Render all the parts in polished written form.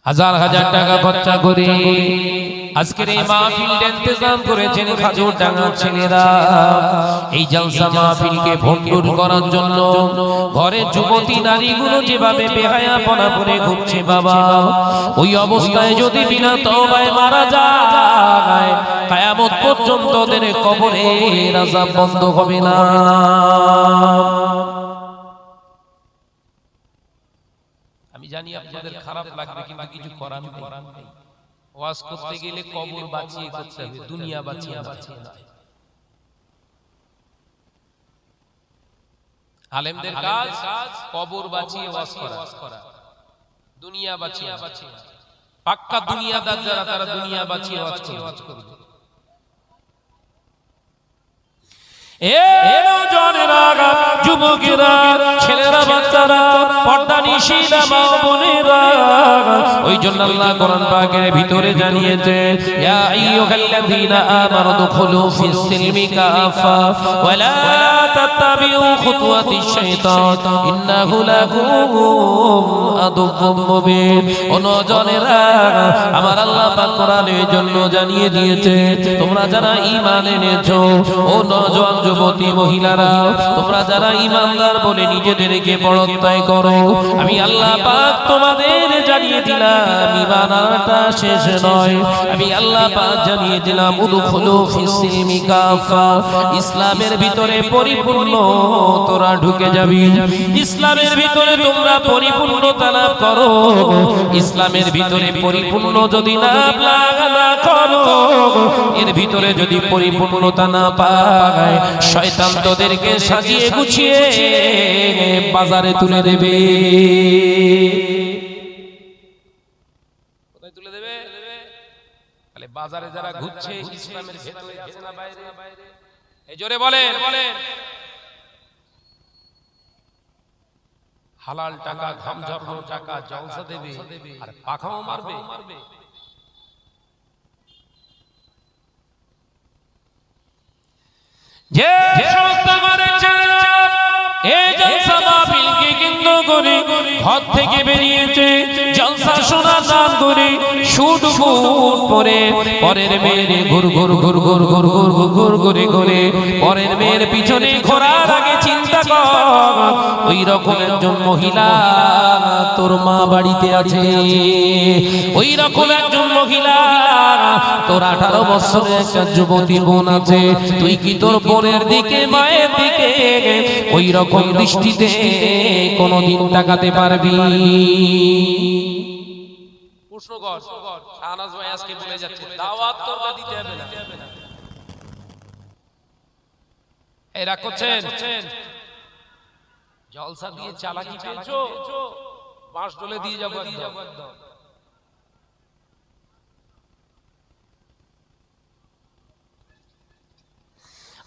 হাজার হাজার টাকা খরচা করে আজকের এই মাহফিলটা ইন্তজাম করেছেন খাজুরডাঙ্গার ছেলেরা। এই জলসা মাহফিলকে ভণ্ডুর করার জন্য ঘরে যুবতী নারীগুলো যেভাবে বেহায়াপনা করে ঘুরছে বাবা, ওই অবস্থায় যদি বিনা তওবায় মারা যায় কিয়ামত পর্যন্ত ওদের কবরের আযাব বন্ধ হবে না। আমি জানি আপনাদের খারাপ লাগবে, কিন্তু কিছু করার নেই। ওয়াজ করতে গেলে কবর বাঁচিয়ে করতে হবে, দুনিয়া বাঁচিয়ে না। আলেমদের কাজ কবর বাঁচিয়ে ওয়াজ করা, দুনিয়া বাঁচিয়ে। পাক্কা দুনিয়াদার যারা, তারা দুনিয়া বাঁচিয়ে ওয়াজ করবে। যুবকেরা, ছেলেরা, বাচ্চারা, পর্দা নিশিনা মা বোনেরা, ওই জন্য আল্লাহ কোরআন পাকের ভিতরে জানিয়েছে, ইয়া আইয়ুহাল্লাযীনা আমানু দুখুলু ফিস সিলমি কাফা ওয়া লা তাত্তাবিউ খুতুওয়াতিশ শাইতান ইন্নাহু লাকুম আদুউম মুবিন। ও নওজনেরা, আমার আল্লাহ পাক কোরআনের জন্য জানিয়ে দিয়েছে, তোমরা যারা ঈমান এনেছো, ও নওজোয়ান যুবতী মহিলারা, তোমরা যারা ঈমানদার বলে নিজেদেরকে বড়ত্বয় করো, আমি আল্লাহ পাক তোমাদের জানিয়ে দিলাম ঈমান আনাটা শেষ নয়। আমি আল্লাহ পাক জানিয়ে দিলাম উদখুলু ফিস সিলমি কাফা, ইসলামের ভিতরে পরিপূর্ণ তোরা ঢুকে যাবি। ইসলামের ভিতরে তোমরা পরিপূর্ণতা লাভ করো। ইসলামের ভিতরে পরিপূর্ণ যদি না করো, এর ভিতরে যদি পরিপূর্ণতা না পায়, শয়তান তোদেরকে সাজিয়ে গুছিয়ে বাজারে তুলে দেবে। কোথায় তুলে দেবে? তাহলে বাজারে যারা ঘুরছে, ইসলামের ভেতরে আছে না বাইরে? এই জোরে বলেন। হালাল টাকা, ঘামঝাম টাকা, জলসা দেবে আর পাখাও মারবে। যে সমস্ত ঘরের ছেলেরা এই জলসা মাহফিলকে কেন্দ্র করে ঘর থেকে বেরিয়েছে, জলসা শোনার নাম করে সুদ গুণ পরে পরের মেয়ের ঘুর ঘুর ঘুর ঘুর ঘুর ঘুর ঘুর ঘুরে ঘুরে পরের মেয়ের পিছনে ঘোরার আগে চিন্তা কর, ওই রকম একজন মহিলা তোর মা বাড়িতে আছে। ওই রকম একজন মহিলা তোর 18 বছরের একটা যুবতী বোন আছে। তুই কি তোর বোনের দিকে, মায়ের দিকে ওই রকম দৃষ্টিতে কোনদিন তাকাতে পারবি? প্রশ্ন কর। শাহনাজ ভাই আজকে বলে যাচ্ছে দাওয়াত তোরটা দিতে হবে না। এরা করছেন জলসা দিয়ে চালাকি পেয়েছো, বাঁশ ডলে দিয়ে যাবো একদম।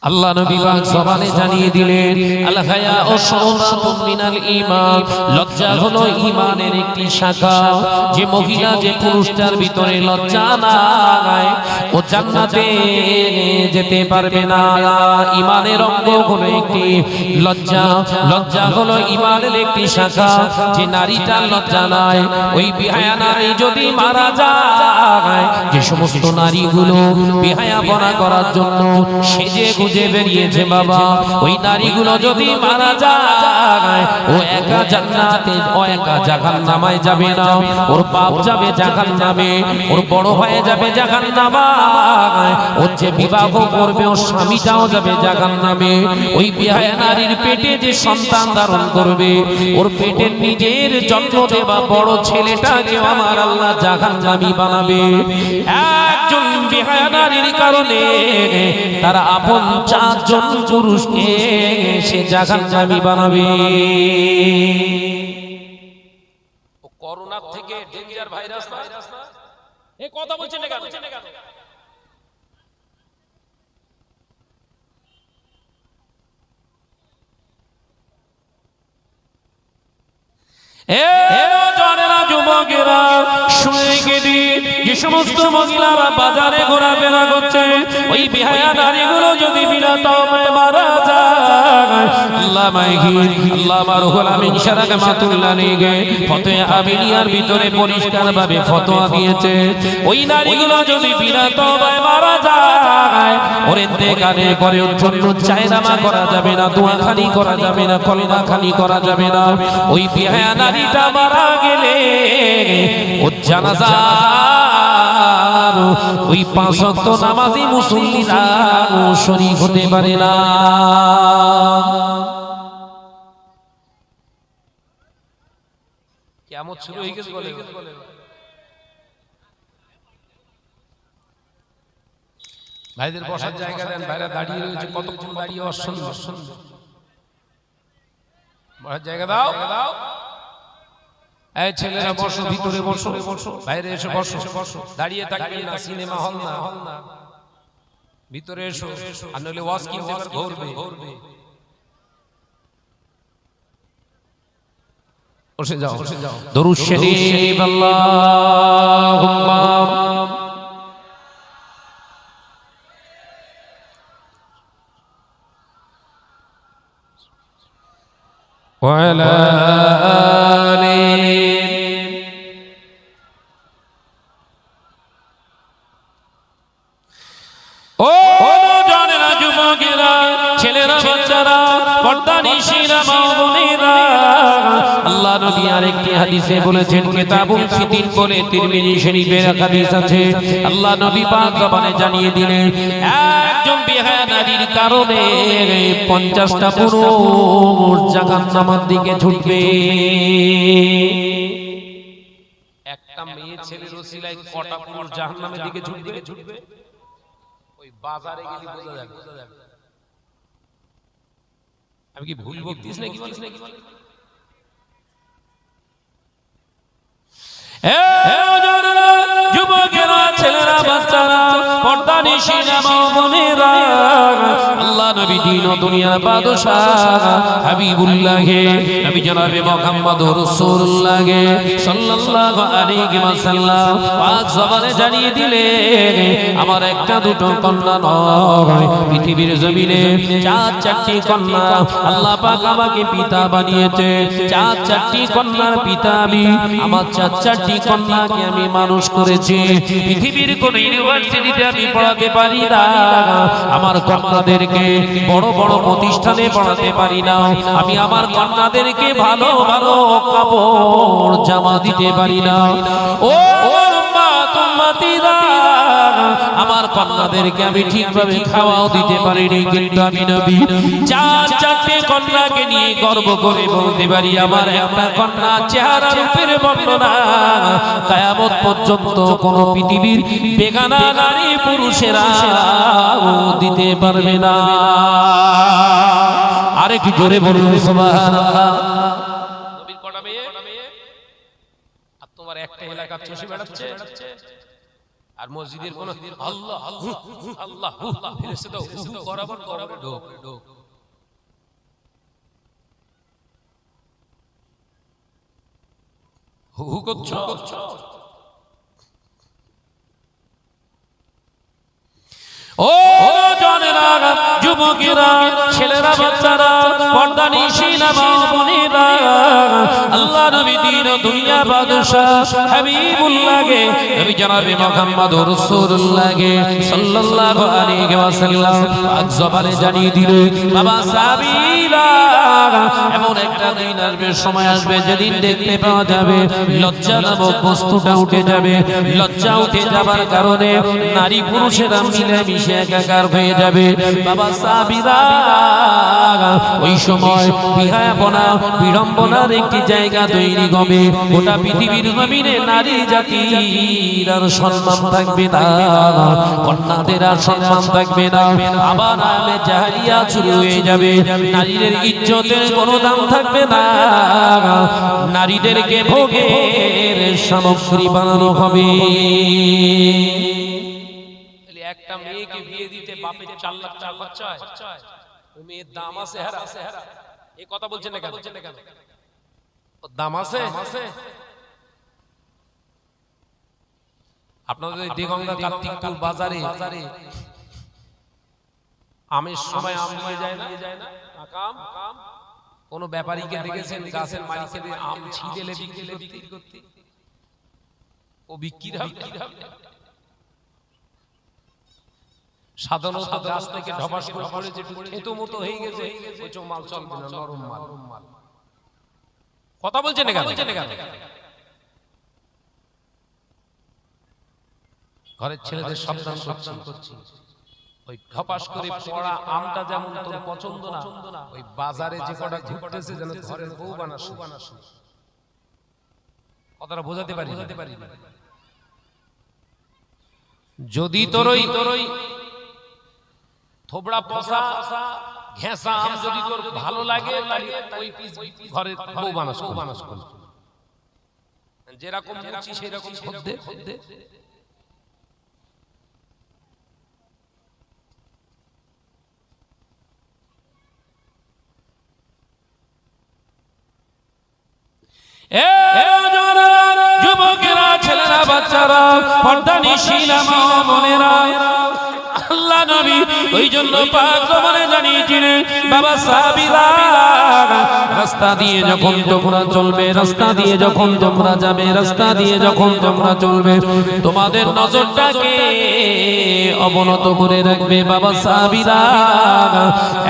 আল্লাহ নবী পাক জবানে জানিয়ে দিলেন, আল হায়াউ শুরাতুম মিনাল ঈমান, লজ্জা হলো ঈমানের একটি শাখা। যে মহিলা, যে পুরুষটার ভিতরে লজ্জা নাই, ও জান্নাতে যেতে পারবে না। ঈমানের অঙ্গ হলো একটি লজ্জা। লজ্জা হলো ঈমানের একটি শাখা। যে নারীটার লজ্জা নাই, ওই বেহায়া নারী যদি মারা যায়, যে সমস্ত নারীগুলো বেহায়াপনা করার জন্য সেজে যে বেরিয়েছে বাবা, ওই নারীগুলো যদি মারা যায়, ও একা জান্নাতে, ও একা জাহান্নামে যাবে না। ওর বাপ যাবে জাহান্নামে, ওর বড় ভাই যাবে জাহান্নামে, ওর যে বিবাহ করবে ওর স্বামীটাও যাবে জাহান্নামে। ওই বেহায়া নারীর পেটে যে সন্তান ধারণ করবে, ওর পেটের নিজের জন্ম দেওয়া বড় ছেলেটাকে আমার আল্লাহ জাহান্নামী বানাবে। একজন বেহায়া নারীর কারণে তারা আপন 4 জন পুরুষকে সে জাহান্নামী বানাবে। ও করোনা থেকে ডেঞ্জার ভাইরাস না, এই কথা বলছেন না কেন? যুবকেরা শুনে গেলি, যে সমস্ত মহিলারা বাজারে ঘোরাফেরা করছে, ওই বেহায়া নারীগুলো যদি বিনা তওবায় মারা যায়, আল্লামা আল্লামা রুহুল আমিন শারাকাতুল্লাহ নিগে ফতোয়া আমিনিয়ার ভিতরে পরিষ্কারভাবে ফতোয়া দিয়েছে ওই নারীগুলো যদি বিনা তওবায় মারা যায় ওর ইন্তেকালের পরে ওর জন্য চায়নামা করা যাবে না, দোয়া খালি করা যাবে না, কলমা খালি করা যাবে না। ওই বিহায়া নারীটা মারা গেলে ওর জানাজা ওই 5 ওয়াক্ত নামাজি মুসল্লিরা শরীক হতে পারে না। কিয়ামত শুরু হয়ে গেছে বলে ভাইদের বসার জায়গা দেন, ভাইরা দাঁড়িয়ে রয়েছে, কতক্ষণ দাঁড়িয়ে অসুন্দর বসার জায়গা দাও। এই ছেলেরা বসো, ভিতরে বসো, বাইরে এসে বসো, দাঁড়িয়ে থাকবে না, সিনেমা হল না, ভিতরে এসো, আর নইলে ওয়াজ কিনতে ঘুরবে। বসে যাও, দরুদ শরীফ আল্লাহুম্মা ওয়া আলা আলিহি। ও নওজওয়ানেরা, যুবকেরা, ছেলেরা, বাচ্চারা, পর্দানিশীরা, মা বোনেরা, আল্লাহ নবী আরেকটি হাদিসে বলেছেন, কিতাবুল ফিতিন বলে তিরমিজি শরীফের হাদিস আছে, আল্লাহ নবী পাক জবানে জানিয়ে দিলেন একজন বিহায়া নারীর কারণে 50টা পুরুষ জাহান্নামের দিকে ছুটবে। একটা মেয়ে ছেলের ওসিলায় কটা পুরুষ জাহান্নামের দিকে ছুটবে? ওই বাজারে গেলে বোঝা যাবে। আমি কি ভুল বলতিস নাকি? বলিস নাকি? যুবকেরা, ছেলেরা, বাচ্চারা, পর্দানিশীরা, মা বোনেরা, আল্লাহ নবী দিন ও দুনিয়ার বাদশাহ হাবিবুল্লাহ নবী জনাবে মুহাম্মদুর রাসূলুল্লাহ সাল্লাল্লাহু আলাইহি ওয়াসাল্লাম পাক জবানে জানিয়ে দিলেন, আমার একটা দুটো কন্যা নয়, পৃথিবীর জমিনে 4টি কন্যা আল্লাহ পাক আমাকে পিতা বানিয়েছে। 4টি কন্যার পিতা আমি, আমার 4টি কন্যাকে আমি মানুষ করেছি। পৃথিবীর কোন ইউনিভার্সিটিতে আমি পড়াতে পারি না, আমার কন্যাদেরকে বড় বড় প্রতিষ্ঠানে পড়াতে পারি না, আমি আমার কন্যাদেরকে ভালো ভালো কাপড় জামা দিতে পারি না। ও আমার কন্যাদেরকে আমি ঠিকভাবে খাওয়াও দিতে পারিনি, কিন্তু আমি নবী 4টি কন্যাকে নিয়ে গর্ব করে বলতে পারি, আমার একটা কন্যা চেহারা রূপের বর্ণনা কিয়ামত পর্যন্ত কোন পৃথিবীর বেগানা নারী পুরুষেরা দিতে পারবে না। আরেকটু জোরে বলুন সুবহানাল্লাহ। নবীর কটা মেয়ে? আর তোমার একটা এলাকা চষে বেড়াচ্ছে, আর মসজিদের কোন আল্লাহ আল্লাহ ফেরেশতা দাও বরাবর কবরে ঢোক হু করছো। ও জনেরা, যুবকেরা, ছেলেরা, বাচ্চারা, পর্দানিশীরা, মা বোনেরা, আল্লাহ নবী দিন ও দুনিয়া বাদশাহ হাবিবুল্লাহ নবী জনাবে মুহাম্মদুর রাসূলুল্লাহ সাল্লাল্লাহু আলাইহি ওয়াসাল্লাম পাক জবানে জানিয়ে দিলেন, বাবা সাহাবীরা, এমন একটা দিন আসবে, সময় আসবে, যেদিন দেখতে পাওয়া যাবে লজ্জা নামক বস্তুটা উঠে যাবে। লজ্জা উঠে যাবার কারণে নারী পুরুষেরা মিলে মিশে একাকার হয়ে যাবে। বাবা সাহাবীরা, ওই সময় বিহায়াপনা, বিড়ম্বনার একটি জায়গা তৈরি হবে। গোটা পৃথিবীর জমিনে নারী জাতির আর সম্মান থাকবে না, কন্যাদের আর সম্মান থাকবে না। আবার আলে জাহেলিয়া শুরু হয়ে যাবে, নারীদের ইজ্জতের কোনো দাম থাকবে না, নারীদেরকে ভোগের সামগ্রী বানানো হবে। একটা মেয়েকে বিয়ে দিতে বাপের 4 লাখ টাকা খরচা হয়, ওই মেয়ের দাম আছে? এই কথা বলছেন না কেন? দাম আছে? আপনাদের দিগঙ্গা কার্তিকপুর বাজারে আমের সময় আম নিয়ে যায় না আকাম কোন ব্যাপারীকে দেখেছেন গাছের মালিককে আম ছিঁড়ে বিক্রি করতে ও বিক্রি হবে সাধারণত গাছ থেকে ঢপাস করে পড়েছে একটু খেতো মতো হয়ে গেছে ওই মাল চলবে না নরম মাল কথা বলছেন না কেন ঘরের ছেলেদের সাবধান করছি ওই ঢপাস করে পড়া আমটা যেমন তোর পছন্দ না ওই বাজারে যে কটা ঘুরতেছে যেন ঘরের বউ বানাস কথাটা বোঝাতে পারি যদি তোর ওই থোবড়া পচা ঘেঁষা আম যদি তোর ভালো লাগে তাহলে ওই ঘরের বউ বানাস যেরকম সেই রকম খদ্দে যুবকেরা ছেলেরা বাচ্চারা পর্দানিশীলা মা বোনেরা আল্লাহ নবী ওই জন্য পাক জবানে জানিয়েছিলেন বাবা সাহাবীরা রাস্তা দিয়ে যখন তোমরা চলবে রাস্তা দিয়ে যখন তোমরা যাবে রাস্তা দিয়ে যখন তোমরা চলবে তোমাদের নজরটাকে অবনত করে রাখবে বাবা সাহাবীরা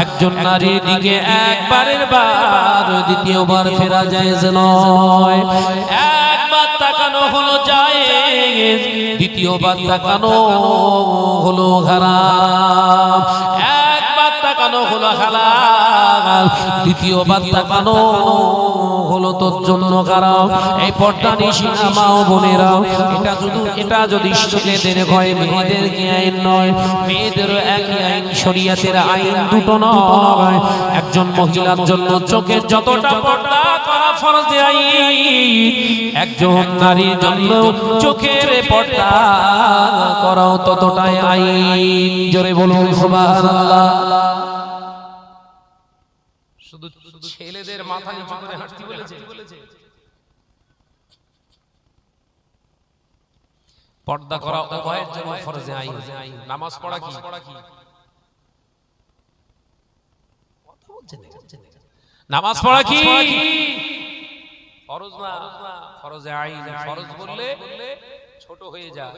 একজন নারীর দিকে একবারের বার দ্বিতীয়বার ফেরা যায় নয় একবার তাকানো হলো জায়েজ দ্বিতীয়বার তাকানো হলো হারাম একবার তাকানো হলো হালাল দ্বিতীয়বার তাকানো হলো তোর জন্য হারাম এই পর্দানিশীলা মা ও বোনেরা এটা যদি ছেলেদের হয় মেয়েদের কি আইন নয় মেয়েদেরও একই আইন শরীয়তের আইন দুটো নয় একজন মহিলার জন্য চোখের যতটা পর্দা করা ফরজে আইন একজন নারীর জন্য চোখের পর্দা করাও ততটাই আইন জোরে বলুন সুবহানাল্লাহ শুধু ছেলেদের মাথা নিচু করে হাঁটতে বলেছে পর্দা করা উভয়ের জন্য ফরজে আইন নামাজ পড়া কি নামাজ পড়া কি ফরজ না ফরজে আইন ফরজ বললে ছোট হয়ে যায়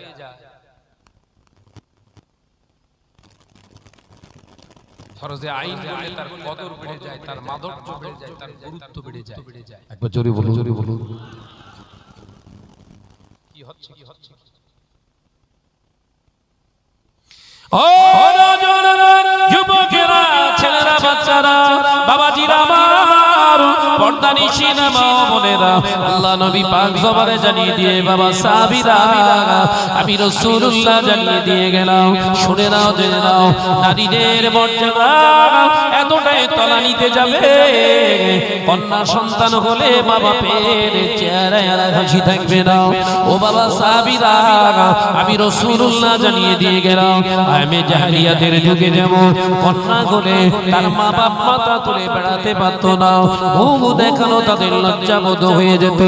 ফরজে আইন বললে তার কদর বেড়ে যায় তার মাধুর্য বেড়ে যায় তার গুরুত্ব বেড়ে যায় একবার জোরে বলুন কি হচ্ছে ও যুবকেরা ছেলেরা বাচ্চারা বাবাজিরা আমার পর্দানিশীলা মা বোনেরা আল্লাহ নবী পাক জবানে জানিয়ে দিয়ে বাবা সাহাবীরা আমি রাসূলুল্লাহ জানিয়ে দিয়ে গেলাম শুনে নাও জেনে নাও নারীদের মর্যাদা এতটাই তলানিতে যাবে কন্যা সন্তান হলে মা বাপের চেহারায় আর হাসি থাকবে না ও বাবা সাহাবীরা আমি রাসূলুল্লাহ জানিয়ে দিয়ে গেলাম আমি জাহেলিয়াতের যুগে যেমন কন্যা হলে তার মা বাপ মাথা তুলে বেড়াতে পারতো না মুখ দেখানো তাদের লজ্জাবোধ হয়ে যেত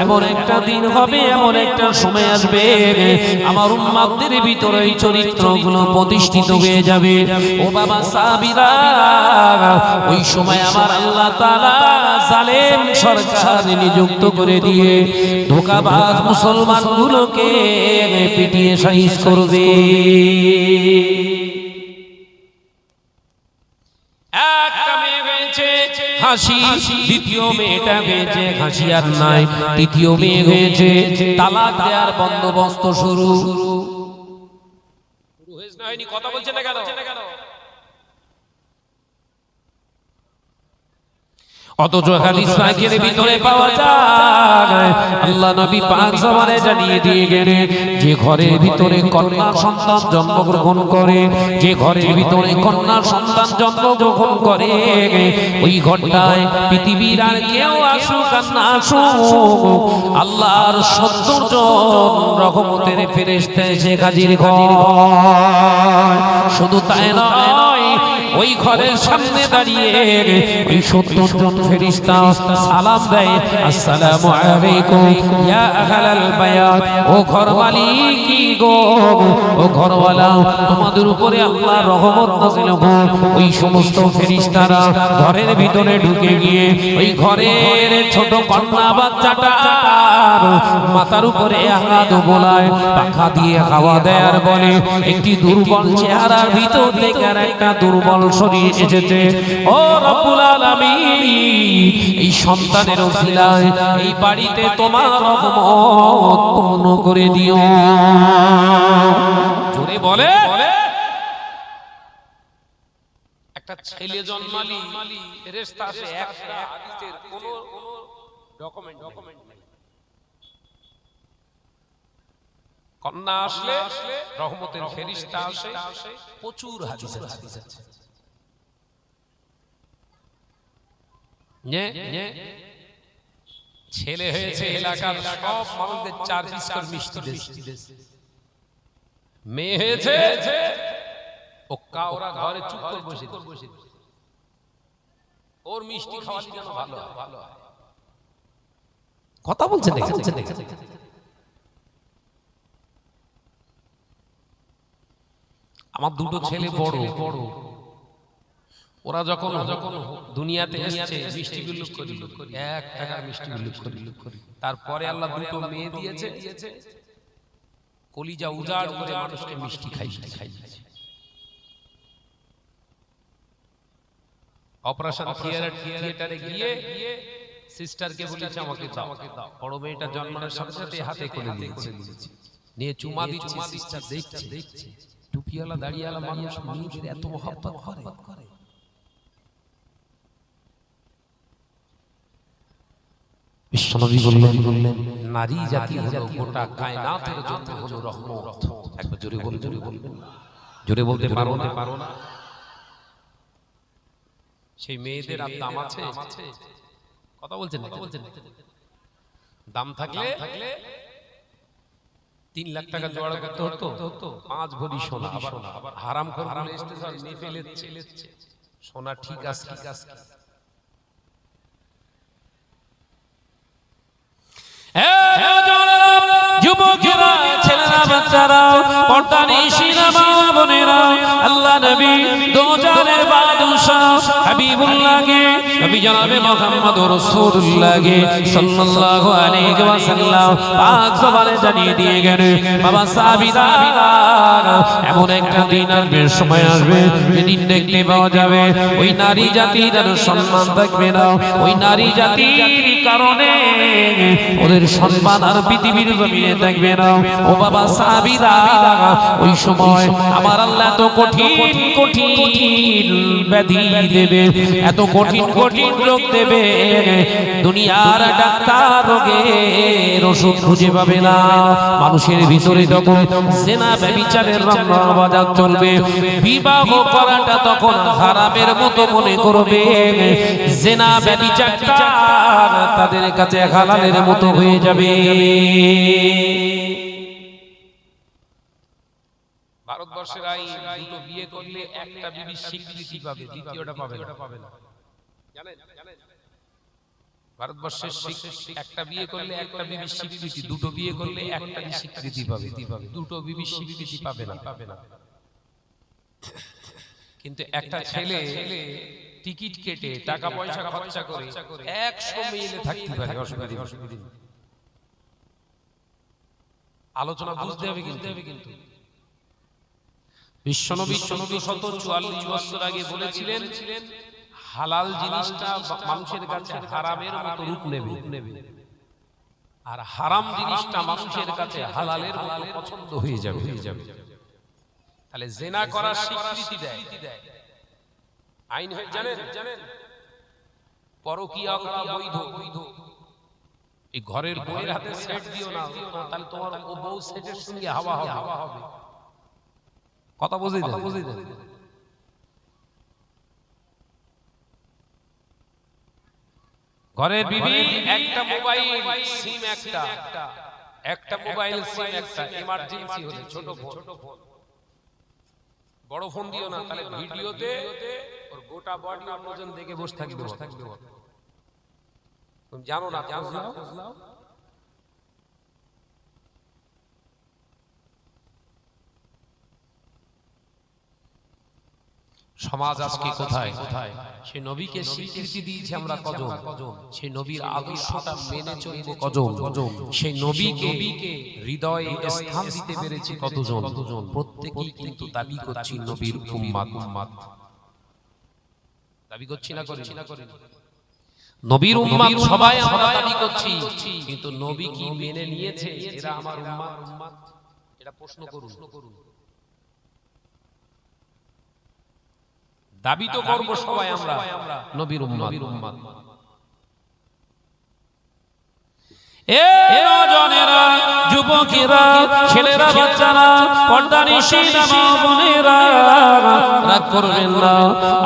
এমন একটা দিন হবে এমন একটা সময় আসবে আমার উম্মতদের ভিতরে এই চরিত্রগুলো প্রতিষ্ঠিত হয়ে যাবে ও বাবা সাহাবীরা ওই সময় আমার আল্লাহ তাআলা জালেম সরকার নিযুক্ত করে দিয়ে ধোঁকাবাজ মুসলমানগুলোকে পিটিয়ে শাহিদ করবে একটা মেয়ে হয়েছে হাসি দ্বিতীয় মেয়েটা হয়েছে হাসি আর নাই তৃতীয় মেয়ে হয়েছে তালাক দেওয়ার বন্দোবস্ত শুরু হয়নি কথা বলছে না কেন অথচ হাদিস পাকের ভিতরে পাওয়া যায় আল্লাহ নবী পাক জবানে জানিয়ে দিয়ে গেলেন যে ঘরের ভিতরে কন্যা সন্তান জন্মগ্রহণ করে যে ঘরের ভিতরে কন্যা সন্তান জন্মগ্রহণ করে ওই ঘরটায় পৃথিবীর আর কেউ আসুক আর না আসুক আল্লাহর 70 জন রহমতের ফেরেশতা এসে হাজির হয় শুধু তাই নয় ওই ঘরের সামনে দাঁড়িয়ে ওই 70 জন ফেরেশতা সালাম দেয়, আসসালামু আলাইকুম ইয়া আহলাল বায়াত। ও ঘর মালিক কি গো, ও ঘরওয়ালা, তোমাদের উপরে আল্লাহর রহমত নাযিল হোক। ওই সমস্ত ফেরেশতারা ঘরের ভিতরে ঢুকে গিয়ে ওই ঘরের ছোট কন্যা বাচ্চাটা মাথার উপরে হাত বোলায়, পাখা দিয়ে হাওয়া দেয় আর বলে, একটি দুর্বল চেহারার ভিতর থেকে একটা দুর্বল শরীর এসেছে। ও রব্বুল আলামিন, এই সন্তানের ওসিলায় এই বাড়িতে তোমার রহমত পূর্ণ করে দিও। জোরে বলে। একটা ছেলে জন্মালি ফেরেশতা আসে, একটা হাদিসের কোনো ডকুমেন্ট নেই। কন্যা আসলে রহমতের ফেরেশতা আসে, প্রচুর হাদিস আছে। ছেলে হয়েছে এলাকার সব মানুষদের 4 পিস করে মিষ্টি দিয়েছে। মেয়ে হয়েছে ও কাওরা ঘরে চুপ করে বসে, ওর মিষ্টি খাওয়ালে যেন ভালো হয়। কথা বলছেন আমার দুটো ছেলে বড়, ওরা যখন দুনিয়াতে এসেছে মিষ্টি বিলুক করি, 1 টাকার মিষ্টি বিলুক করি। তারপরে আল্লাহ দুটো মেয়ে দিয়েছে, কলিজা উজাড় করে মানুষকে মিষ্টি খাইয়েছে। অপারেশন থিয়েটারে গিয়ে সিস্টারকে বলেছে আমাকে দাও। বড় মেয়েটা জন্মানোর সাথে সাথে হাতে করে নিয়ে চুমা দিচ্ছে। সিস্টার দেখছে টুপিওয়ালা দাড়িওয়ালা মানুষ মেয়েদের এত মহব্বত করে। বিশ্বনবী বললেন, নারী জাতি হলো গোটা কায়নাতের জন্য হলো রহমত। একবার জোরে বলবেন, জোরে বলতে পারো না? সেই মেয়েদের আর দাম আছে? কথা বলছেন না? দাম থাকলে 3 লাখ টাকা জোগাড় করতে হতো, 5 ভরি সোনা। আবার হারাম করে স্টেশন নিয়ে ফেলেছে সোনা। ঠিক আছে, যুবকেরা, ছেলেরা, বাচ্চারা, পর্দানিশীরা, মা বোনেরা, আল্লাহ নবী দোজানের বাদশাহ হাবিবুল্লাহকে, নবী জনাবে মুহাম্মদুর রাসূলুল্লাহকে সাল্লাল্লাহু আলাইহি ওয়াসাল্লাম পাক জবানে জানিয়ে দিয়ে গেলেন, বাবা সাহাবীরা, এমন একটা দিন আসবে, সময় আসবে, যেদিন দেখতে পাওয়া যাবে ওই নারী জাতির আর সম্মান থাকবে না। ওই নারী জাতির কারণে ওদের সম্মান আর পৃথিবীর জমিনে থাকবে না। ও বাবা সাহাবীরা, ওই সময় আমার আল্লাহ এত কঠিন ব্যাধি দেবে, এত কঠিন রোগ দেবে, দুনিয়ার ডাক্তার রোগের ওষুধ খুঁজে পাবে না। মানুষের ভিতরে তখন জিনা ব্যভিচারের রমরমা চলবে, বিবাহ করাটা তখন হারামের মতো মনে করবে, জিনা ব্যভিচারটা তাদের কাছে হালালের মতো হয়ে যাবে। ভারতবর্ষের আইন, দুটো বিয়ে করলে একটা বিবি স্বীকৃতি পাবে, দ্বিতীয়টা পাবে না। জানেন? ভারতবর্ষের একটা বিয়ে করলে একটা বিবি স্বীকৃতি, দুটো বিয়ে করলে একটা স্বীকৃতি পাবে, দুটো বিবি স্বীকৃতি পাবে না। কিন্তু একটা ছেলে টিকিট কেটে টাকা পয়সা খরচা করে 100 মেইলে থাকতে পারে, অসুবিধা। আলোচনা বুঝতে হবে কিন্তু বিশ্বনবী 1444 বছর আগে বলেছিলেন, হালাল জিনিসটা মানুষের কাছে হারামের মতো রূপ নেবে, আর হারাম জিনিসটা মানুষের কাছে হালালের মতো পছন্দ হয়ে যাবে। তাহলে জিনা করার স্বীকৃতি দেয় আইন, হয়ে জানেন? পরকীয়া করা বৈধ। এই ঘরের বউয়ের হাতে সেট দিও না, তাহলে তোমার ও বউ সেটের সঙ্গে হাওয়া হবে। কথা বুঝে দেন। ঘরের বিবি একটা মোবাইল সিম, একটা মোবাইল সিম, একটা এমার্জেন্সি হলে ছোট ফোন, বড় ফোন দিও না, তাহলে ভিডিওতে ওর গোটা বডি ওজন দেখে বসে থাকবে। তুমি জানো না, বুঝলাও। সমাজ আজকে কোথায়? সেই নবীকে স্বীকৃতি দিয়েছি আমরা কজন? সেই নবীর আদর্শটা মেনে চলবো কজন? সেই নবীকে হৃদয়ে স্থান দিতে পেরেছি কতজন? প্রত্যেকেই কিন্তু দাবি করছি নবীর উম্মত। দাবি করছি না করি? নবীর উম্মত সবাই আমরা দাবি করছি, কিন্তু নবী কি মেনে নিয়েছে এরা আমার উম্মত? এটা প্রশ্ন করুন। দাবি তো করব সবাই আমরা নবীর উম্মত। এ নজনেরা, যুবকেরা, ছেলেরা, বাচ্চারা, পর্দানিশীনা মা বোনেরা, রাগ করবেন না।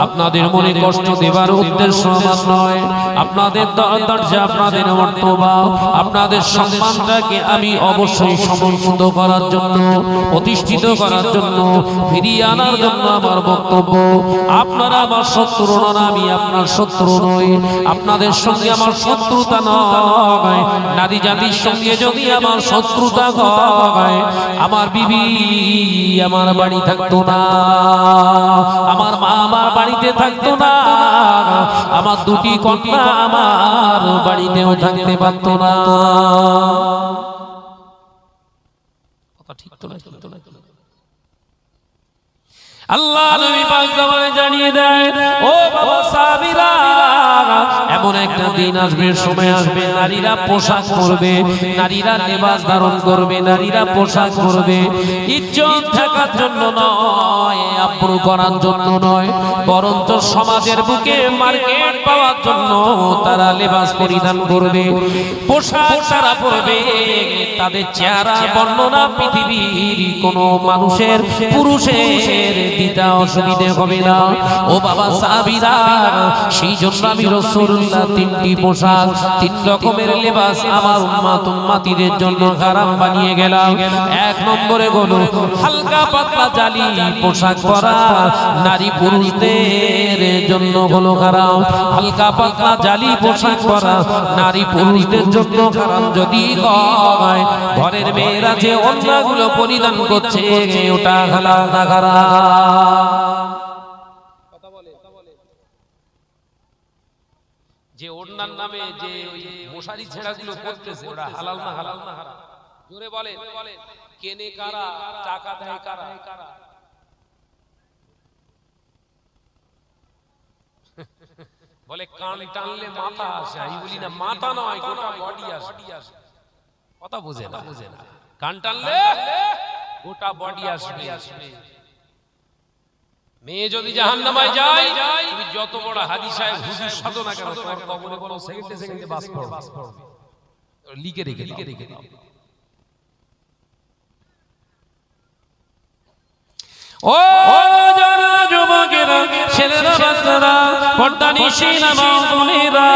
আপনাদের মনে কষ্ট দেবার উদ্দেশ্য আমার নয়। আপনাদের দরজা, আপনাদের মর্তবা, আপনাদের সম্মানটাকে আমি অবশ্যই সমুন্নত করার জন্য, প্রতিষ্ঠিত করার জন্য, ফিরিয়ে আনার জন্য আমার বক্তব্য। আপনারা আমার শত্রু নন, আমি আপনার শত্রু নই। আপনাদের সঙ্গে আমার শত্রুতা নয়। নারী জাতির সঙ্গে যদি আমার শত্রুতা হয়, আমার বিবি আমার বাড়ি থাকতো না, আমার মা আমার বাড়িতে থাকতো না, আমার দুটি কন্যা আমার বাড়িতেও থাকতে পারতো না। কথা ঠিক তো না? আল্লাহ নবী পাক জবানে জানিয়ে দেন, ও বাবা সাহাবীরা, এমন একটা দিন আসবে, সময় আসবে, নারীরা পোশাক পরবে, নারীরা লেবাস ধারণ করবে, নারীরা পোশাক পরবে ইজ্জত থাকার জন্য নয়, আব্রু করার জন্য নয়, বরঞ্চ সমাজের বুকে মার্কেট পাওয়ার জন্য তারা লেবাস পরিধান করবে, পোশাক তারা পরবে। তাদের চেহারা বর্ণনা পৃথিবীর কোনো মানুষের, পুরুষের দিতে অসুবিধে হবে না। ও বাবা সাহাবীরা, সেই জন্য আমি রাসূলুল্লাহ তিনটি পোশাক, তিন রকমের লেবাস আমার উম্মতীদের জন্য হারাম বানিয়ে গেলাম। এক নম্বরে হলো হালকা পাতলা জালি পোশাক পরা, নারী পুরুষদের জন্য হলো হারাম। হালকা পাতলা জালি পোশাক পরা নারী পুরুষদের জন্য হারাম যদি হয়, ঘরের মেয়েরা যে ওড়নাগুলো পরিধান করছে ওটা হালাল না হারাম? যে ওড়নার নামে যে মশারি ছেঁড়াগুলো করতেছে ওটা হালাল না হারাম? জোরে বলে, কেনে কারা, টাকা দেয় কারা? বলে কান টানলে মাথা আসে, আমি বলি না মাথা নয়, গোটা বডি আসে। কথা বুঝে না? কান টানলে গোটা বডি আসবে। মেয়ে যদি জাহান্নামায় যায়, তুমি যত বড় হাজী সাহেব হুজুর সাধো না কেন, তোমার কবরে বলো সেকেন্ডে বাস পড়বে, লিখে রেখে দাও। ও যারা যুবকেরা, ছেলেরা, বাচ্চারা, পর্দানিশীনা মা বোনেরা,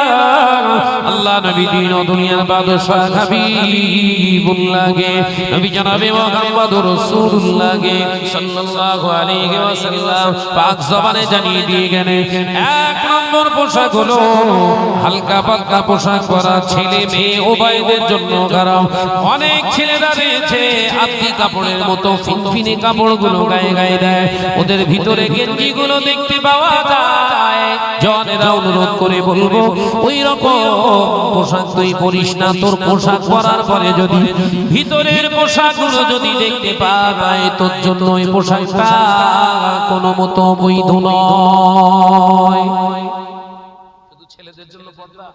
আল্লাহ নবী দিন ও দুনিয়ার বাদশাহ হাবিবুল্লাহকে, নবী জনাবে মুহাম্মদুর রাসূলুল্লাহকে সাল্লাল্লাহু আলাইহি ওয়াসাল্লাম পাক জবানে জানিয়ে দিয়ে গেলেন, এক নম্বর পোশাক হলো হালকা পাতলা পোশাক পরা, ছেলে মেয়ে উভয়দের জন্য হারাম। অনেক ছেলেরা রয়েছে আত্মি কাপড়ের মতো ফিনফিনে কাপড়গুলো গায়ে গায়ে দেয়, ওদের ভিতরে গেঞ্জি গুলো দেখতে পাওয়া যায়। জনেরা অনুরোধ করে বলবো, ওই রকম পোশাক তুই পরিস না। তোর পোশাক পরার পরে যদি ভিতরের পোশাক গুলো যদি দেখতে পায়, তোর জন্য ওই পোশাকটা কোনো মতো বৈধ নয়। শুধু ছেলেদের জন্য পর্দা,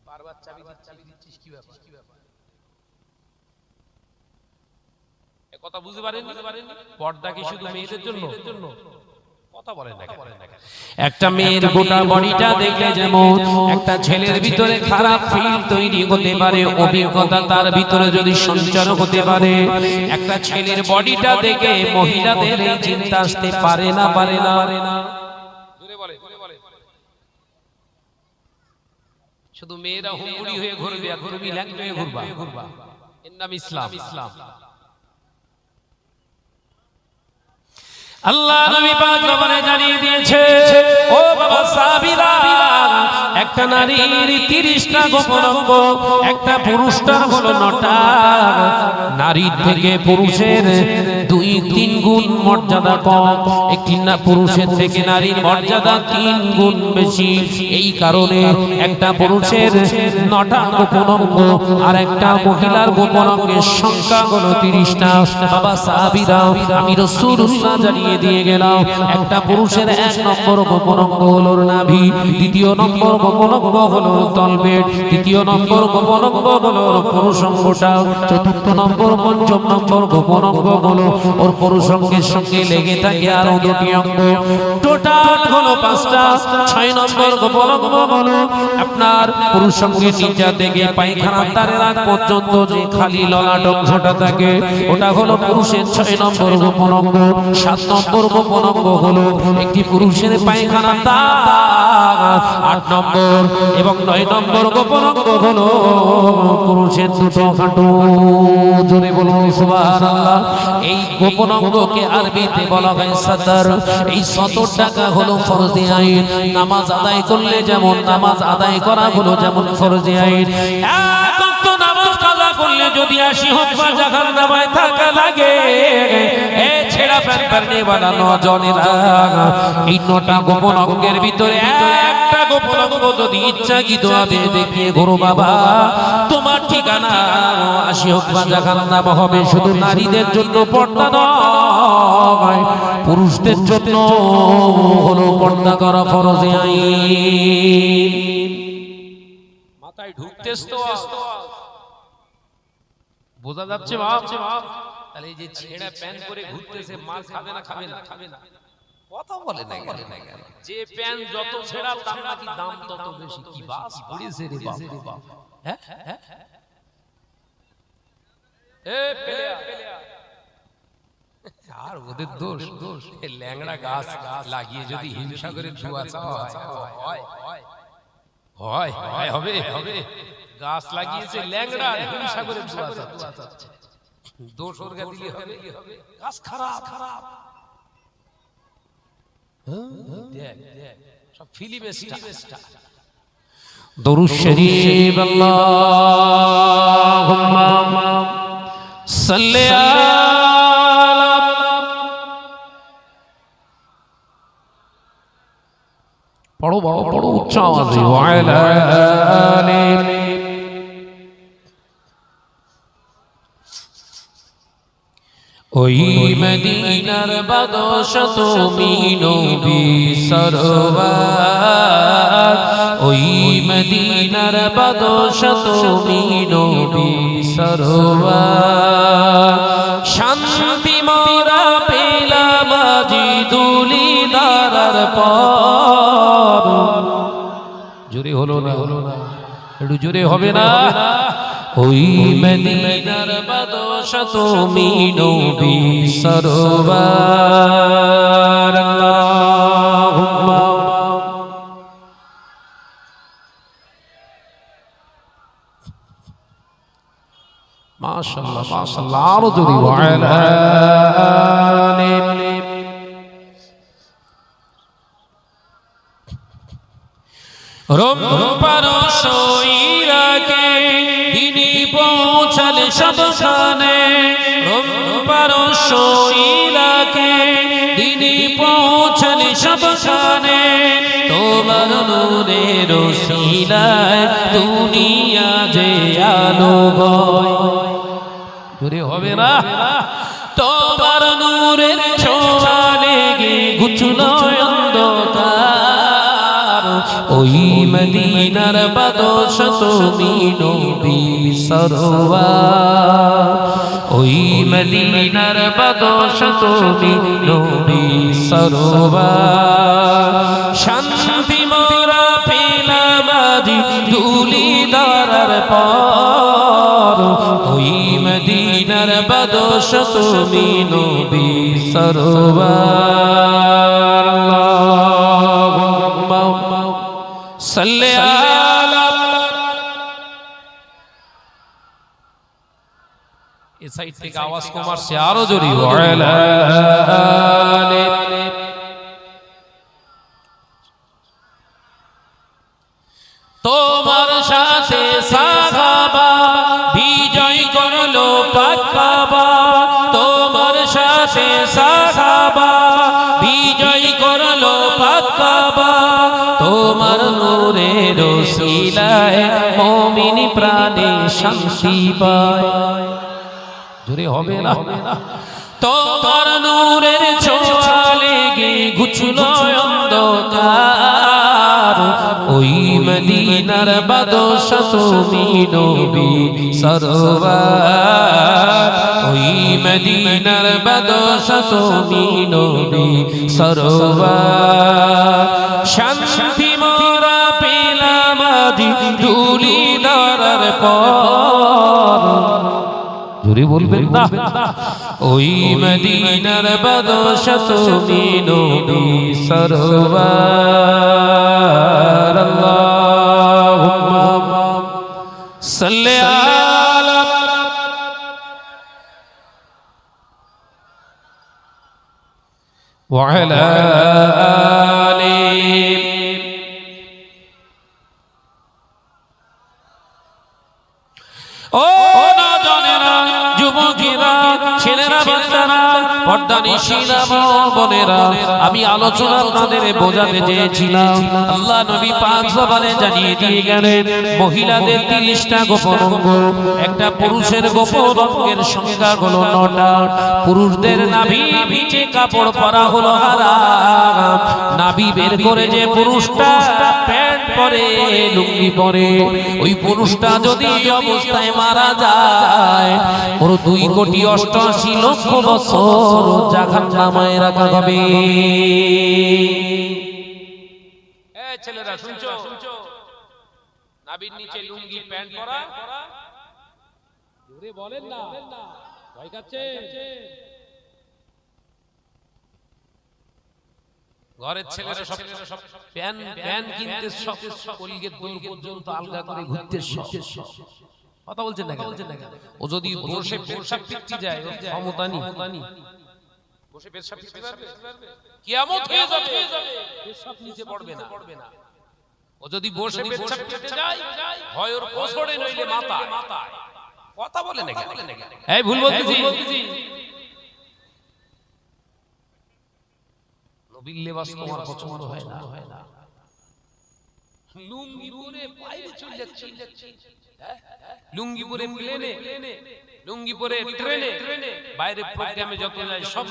বারবার চাবি দিচ্ছিস কি ব্যাপার? কথা বুঝতে পারেন? পর্দা কি শুধু মেয়েদের জন্য? কথা বলেন না। একটা মেয়ের গোটা বডিটা দেখলে যেমন একটা ছেলের ভিতরে খারাপ ফিল তৈরি হতে পারে, অভিজ্ঞতা তার ভিতরে যদি সঞ্চার হতে পারে, একটা ছেলের বডিটা দেখে মহিলাদের এই চিন্তা আসতে পারে না? শুধু মেয়েরা হুমুড়ি হয়ে ঘুরবে আর তুমি ল্যাংটা হয়ে ঘুরবা, এর নাম ইসলাম। আল্লাহ নবী পাক জবানে জানিয়ে দিয়েছে, ও বাবা সাহাবীরা, একটা নারীর 30টা গোপন অঙ্গ, একটা পুরুষটার হলো 9টা। নারীর থেকে পুরুষের 2-3 গুণ মর্যাদা কম, একটি না পুরুষের থেকে নারীর মর্যাদা 3 গুণ বেশি। এই কারণে একটা পুরুষের 9টা গোপন অঙ্গ আর একটা মহিলার গোপন অঙ্গের সংখ্যা হলো 30টা। বাবা সাহাবীরা, আমি রাসূলুল্লাহ জানিয়ে দিয়ে গেলাম, একটা পুরুষের 1 নম্বর গোপন অঙ্গ হলো নাভি, দ্বিতীয় নম্বর গোপন অঙ্গ হলো তলপেট, তৃতীয় নম্বর গোপন অঙ্গ হলো পুরুষ অঙ্গটা, চতুর্থ নম্বর পঞ্চম নম্বর গোপন অঙ্গ হলো ওর পুরুষ অঙ্গের সঙ্গে লেগে থাকে আরো 2টি অঙ্গ, টোটাল হলো 5টা। 6 নম্বর গোপন অঙ্গ হলো আপনার পুরুষ অঙ্গের নিচে থেকে পায়খানার দ্বারের আগ পর্যন্ত যে খালি ললাট অংশটা থাকে, ওটা হলো পুরুষের 6 নম্বর গোপন অঙ্গ। 7 নম্বর গোপন অঙ্গ হলো একটি পুরুষের পায়খানার দাগ, 8 নম্বর এবং 9 নম্বর গোপন অঙ্গ হলো পুরুষের 2টো হাঁটু। জোরে বলুন সুবহানাল্লাহ। এই গোপন অঙ্গকে আরবিতে বলা হয় সতর। এই 70 টাকা হলো ফরজে আইন। নামাজ আদায় করলে যেমন নামাজ আদায় করা হলো যেমন ফরজে আইন, এক ওয়াক্ত নামাজ কাজা করলে যদি 80 হোক বা জাহান্নামায় থাকা লাগে, এ ছেঁড়া প্যান্ট পরনেওয়ালা নওজওয়ানেরা, এই 9টা গোপন অঙ্গের ভিতরে একটা গোপন অঙ্গ যদি ইচ্ছাকৃতভাবে দেখিয়ে ঘোরো বাবা, তোমার ঠিকানা 80 হোক বা জাহান্নাম হবে। শুধু নারীদের জন্য পর্দা নয়, পুরুষদের জন্য হলো পর্দা করা ফরজে আইন। মাথায় ঢুকতেছ তো? বোঝা যাচ্ছে বাপ? তাহলে এই যে ছেঁড়া প্যান্ট পরে ঘুরতেছে, মাছ খাবে না? খাবে না, খাবে না। কথা বলে না কেন? যে প্যান্ট যত ছেঁড়া তার নাকি দাম তত বেশি। কি বাস পড়েছে রে বাপ? হ্যাঁ হ্যাঁ, এ পেলেয়া আর ওদের দোষ। ল্যাংড়া গাছ লাগিয়ে যদি হিমসাগরের ধোঁয়া হয় হবে। গাছ লাগিয়েছে ল্যাংড়া, হিমসাগরের ধোঁয়া দোষ ওর গা দিলে হবে? গাছ খারাপ। দেখ সব ফিল্মের স্টার। দরুদ শরীফ আল্লাহুম্মা সাল্লি আলা, পড়ো উচ্চ আওয়াজে, ওয়া আলা আলি। ওই মদিনার বাদশা তুমি নবী সরওয়ার, ওই মদিনার বাদশা তুমি নবী সরওয়ার, শান্তি মোরা পেলাম আজি দুলিদার পর। জোরে হলো না? একটু জোরে হবে না? ওই মদিনার বাদশা তুমি নবী সরওয়ার, আল্লাহুম্মা মাশাআল্লাহ মাশাআল্লাহ। আরো জোরে, ওয়া আলা আলি। রোম পারস্য ইরাকে দিনে পৌঁছালে সবখানে, রোম পারস্য ইরাকে দিনে পৌঁছালে সবখানে, তোমার নূরের ওসিলায় দুনিয়া যে আলো হয়। জোরে হবে না? তোমার নূরের ছোঁয়া লেগে ঘুচলো অন্ধকার, ওই মদিনার বাদশা তুমি নবী সরওয়ার, ওই মদিনার বাদশা তুমি নবী সরওয়ার, শান্তি মোরা পেলাম আজি দুলিদার পর, ওই মদিনার বাদশা তুমি নবী সরওয়ার, আল্লাহুম্মা সাল্লি আলা। এ সাইড থেকে আওয়াজ কমাচ্ছে আরো জোরে তোমার সাথে সাহাবা বিজয় করলো পাক কাবা তোমার সাথে সাহাবা বিজয় করলো পাক কাবা তোমার নূরের ওসিলায় মুমিন প্রাণে শান্তি পায় জোরে হবে না তোমার নূরের ছোঁয়া লেগে ঘুচলো অন্ধকার ওই মদিনার বাদশা তুমি নবী সরওয়ার ওই মদিনার বাদশা তুমি নবী সরওয়ার শান্তি মোরা পেলাম আজ ধুলি ধরার পর জোরে বলবেন না ওই মদিনার বাদশা তুমি নবী সরওয়ার আল্লাহুম্মা সাল্লি আলা ওয়া আলা আলি ও ছেলেরা বাচ্চারা পর্দানিশীরা বোনেরা আমি আলোচনা আপনাদের বোঝাতে চেয়েছিলাম আল্লাহ নবী পাক জবানে জানিয়ে দিয়ে গেলেন মহিলাদের 30টা গোপন অঙ্গ একটা পুরুষের গোপন অঙ্গের সংখ্যা হলো 9টা পুরুষদের নাভি নিচে কাপড় পরা হলো হারাম নাভি বের করে যে পুরুষটা প্যান্ট পরে লুঙ্গি পরে ওই পুরুষটা যদি অবস্থায় মারা যায় ওর 2,88,00,000 বছর জাহান্নামে রাখা হবে এই ছেলেরা শুনছো নাভির নিচে লুঙ্গি প্যান্ট পরা জোরে বলেন না ভয় কাচ্ছে ঘরের ছেলেরা সব প্যান্ট কিনতে সব কলিগের দোল পর্যন্ত আলগা করে ঘুরতে সব কথা বলছেন না ও যদি বসে পেশাব পিচ্ছি যায় ক্ষমতা নেই বসে পেশাব পিচ্ছি পারবে কিয়ামত হয়ে যাবে পেশাব নিচে পড়বে না ও যদি বসে পেশাব পিচ্ছি যায় হয় ওর কোছড়ে নইলে মাথা কথা বলে না এই ভুল বলতেছি নবীর লেবাস তোমার পছন্দ হয় না লুঙ্গি পরে বাইরে চলে যাচ্ছে লুঙ্গি পরে প্লেনে লুঙ্গি পরে ট্রেনে বাইরে প্রোগ্রামে যত যায় সব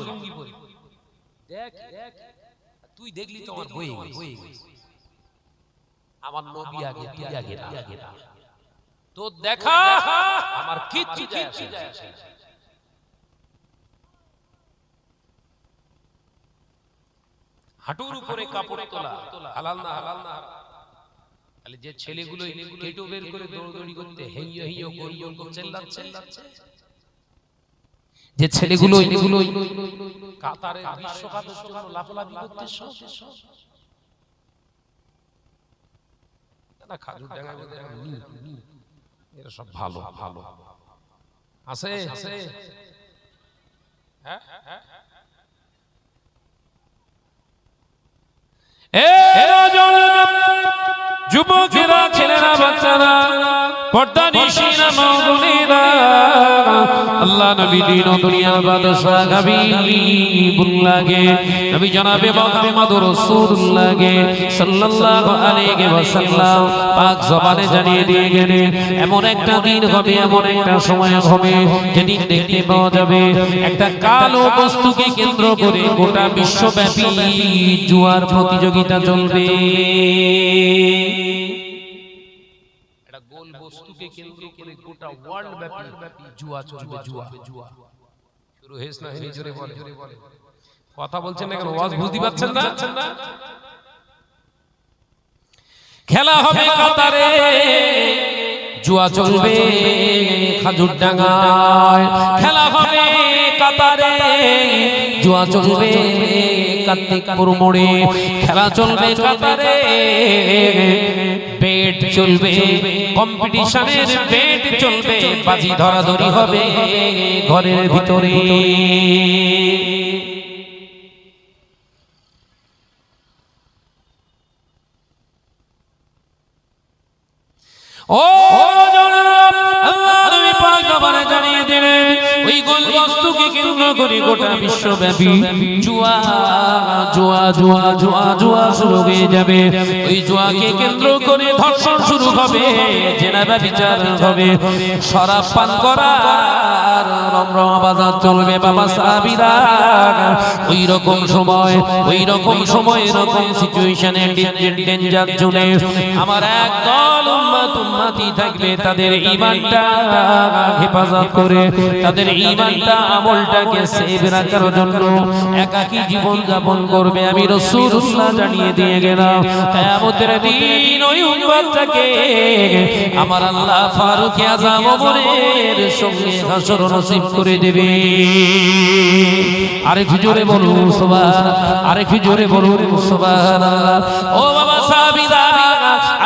লুঙ্গি পরে দেখ তুই দেখলি তো আমার বই আমার নবী আগে তুই আগে না তো দেখা আমার কিচ্ছু যায় আসে হাঁটুর উপরে কাপড় তোলা হালাল না তাহলে যে ছেলেগুলো কেটো বের করে দৌড়দৌড়ি করতে হেইয়ো হেইয়ো গোল গোল চেল্লাচ্ছে যে ছেলেগুলো কাতারে বিশ্বকাপের জন্য লাফালাফি করতে সব না খাজুর ডাঙ্গা এরা সব ভালো আছে হ্যাঁ যুবকেরা ছেলেরা বাচ্চারা পর্দানিশীরা মা বোনেরা আল্লাহ নবী দিন ও দুনিয়ার বাদশা হাবিবুল্লাহকে নবী জনাবে মুহাম্মদ রাসূলুল্লাহকে সাল্লাল্লাহু আলাইহি ওয়াসাল্লাম পাক জবানে জানিয়ে দিয়ে গেলেন এমন একটা দিন হবে এমন একটা সময় হবে যেদিন দেখতে পাওয়া যাবে একটা কালো বস্তুকে কেন্দ্র করে গোটা বিশ্বব্যাপী জুয়ার প্রতিযোগিতা চলবে বস্তুকে কেন্দ্র করে গোটা ওয়ার্ল্ড ব্যাপী জুয়া চলবে জুয়া শুরু হয়েছে না এই জোরে বলে কথা বলছেন না কেন ওয়াজ বুঝতে পারছেন না খেলা হবে কাতারে জুয়া চলবে খাজুর ডাঙ্গায় খেলা হবে কাতারে জুয়া চলবে কার্তিকপুর মোড়ে, খেলা চলবে কাতারে, বেট চলবে কম্পিটিশনের, বেট চলবে, বাজি ধরাধরি হবে ঘরের ভিতরে। ও নবী পাক আমারে জানিয়ে দিলেন ওই গোলবস্তুকে কেন্দ্র করে গোটা বিশ্বব্যাপী জুয়া জুয়া জুয়া জুয়া জুয়া শুরু হয়ে যাবে। ওই জুয়াকে কেন্দ্র করে ধর্ষণ শুরু হবে, জেনা ব্যভিচার হবে, শরাব পান করার রমরমা বাজার চলবে। বাবা সাহাবীরা ওই রকম সময় এরকম সিচুয়েশনে ডেঞ্জার জোনে আমার একদল উম্মতি থাকবে, তাদের ঈমানটা হেফাজত করে, তাদের ঈমানটা আমলটাকে সেভ রাখার জন্য একাকী জীবন যাপন করবে। আমি রাসূলুল্লাহ জানিয়ে দিয়ে গেলাম কিয়ামতের দিন ওই উম্মতটাকে আমার আল্লাহ ফারুক আযম ওমরের সঙ্গে হাসর নসিব করে দেবে। আরেক জোরে বলুন সুবহানাল্লাহ, আরেক জোরে বলুন সুবহানাল্লাহ। ও বাবা সাহাবীরা,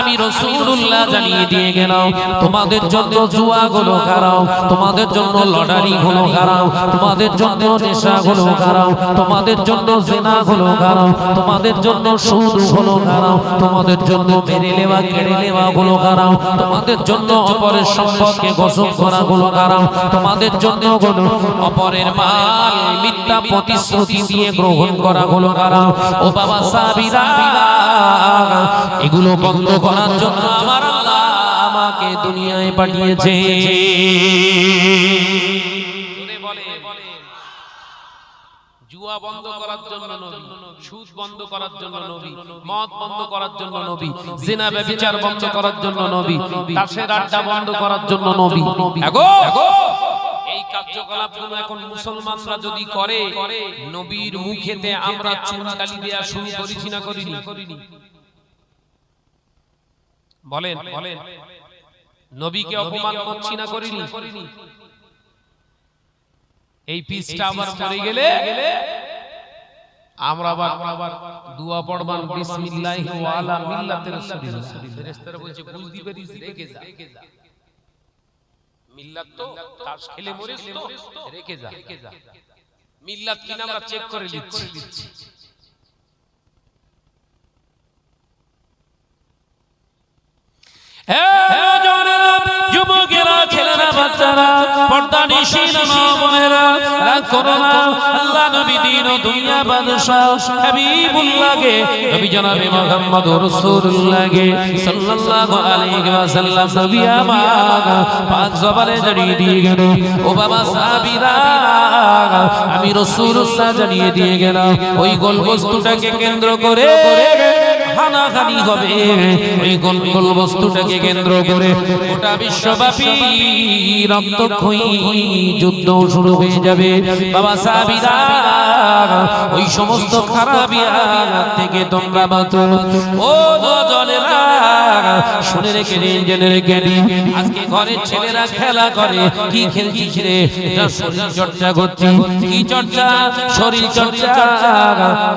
আমি রাসূলুল্লাহ জানিয়ে দিয়ে গেলাম তোমাদের জন্য জুয়া গুলো হারাম, তোমাদের জন্য লটারি গুলো হারাম, তোমাদের জন্য নেশা গুলো হারাম, তোমাদের জন্য জিনা গুলো হারাম, তোমাদের জন্য সুদ গুলো হারাম, তোমাদের জন্য মেরে নেওয়া কেড়ে নেওয়া গুলো হারাম, তোমাদের জন্য অপরের সম্পদকে গোসল করা গুলো হারাম, তোমাদের জন্য গুলো অপরের মাল মিথ্যা প্রতিশ্রুতি দিয়ে গ্রহণ করা গুলো হারাম। ও বাবা সাহাবীরা, এগুলো বন্ধ করার জন্য আমার আল্লাহ আমাকে দুনিয়ায় পাঠিয়েছে। জুয়া বন্ধ করার জন্য নবী, সুদ বন্ধ করার জন্য নবী, মদ বন্ধ করার জন্য নবী, জিনা ব্যভিচার বন্ধ করার জন্য নবী, তাসের আড্ডা বন্ধ করার জন্য নবী। এই কার্যকলাপগুলো এখন মুসলমানরা যদি করে, নবীর মুখেতে আমরা চুনকালি দেয়া শুরু করেছি না করিনি? বলেন বলেন, নবীকে অপমান করছি না করিনি? এই পিসটা আবার পড়ে গেলে আমরা আবার দুয়া পড়বান বিসমিল্লাহি ওয়া আলা মিল্লাতি রাসূলিল্লাহ। ফেরেশতারা বলছে বুঝদি পারিস, রেখে যা। মিল্লাত তো তাস খেলে মরিস তো, রেখে যা। মিল্লাত কিনা আমরা চেক করে দিচ্ছি। যুবকেরা, ছেলেরা, বাচ্চারা, পর্দানিশীন মা বোনেরা, রাগ করো না। আল্লাহ নবী দিন ও দুনিয়া বাদশাহ হাবিবুল্লাহকে, নবী জনাবে মুহাম্মদুর রাসূলুল্লাহকে সাল্লাল্লাহু আলাইহি ওয়াসাল্লাম নবী আমার পাক জবানে জানিয়ে দিয়ে গেল। ও বাবা সাহাবীরা, আমি রাসূলুল্লাহ জানিয়ে দিয়ে গেলাম ওই গোল বস্তুটাকে কেন্দ্র করে হানাহানি হবে। ওই গোল বস্তুটাকে কেন্দ্র করে গোটা বিশ্বব্যাপী রক্তক্ষয়ী যুদ্ধ শুরু হয়ে যাবে। বাবা সাহাবীরা, ওই সমস্ত খারাপিয়াত থেকে তোমরা বাঁচো। ও নওজওয়ানেরা, শুনে রেখে দিন, জেনে রেখে দিন। আজকে ঘরের ছেলেরা খেলা করে, কি খেলছিস রে? শরীর চর্চা করছি। কি চর্চা? শরীর চর্চা।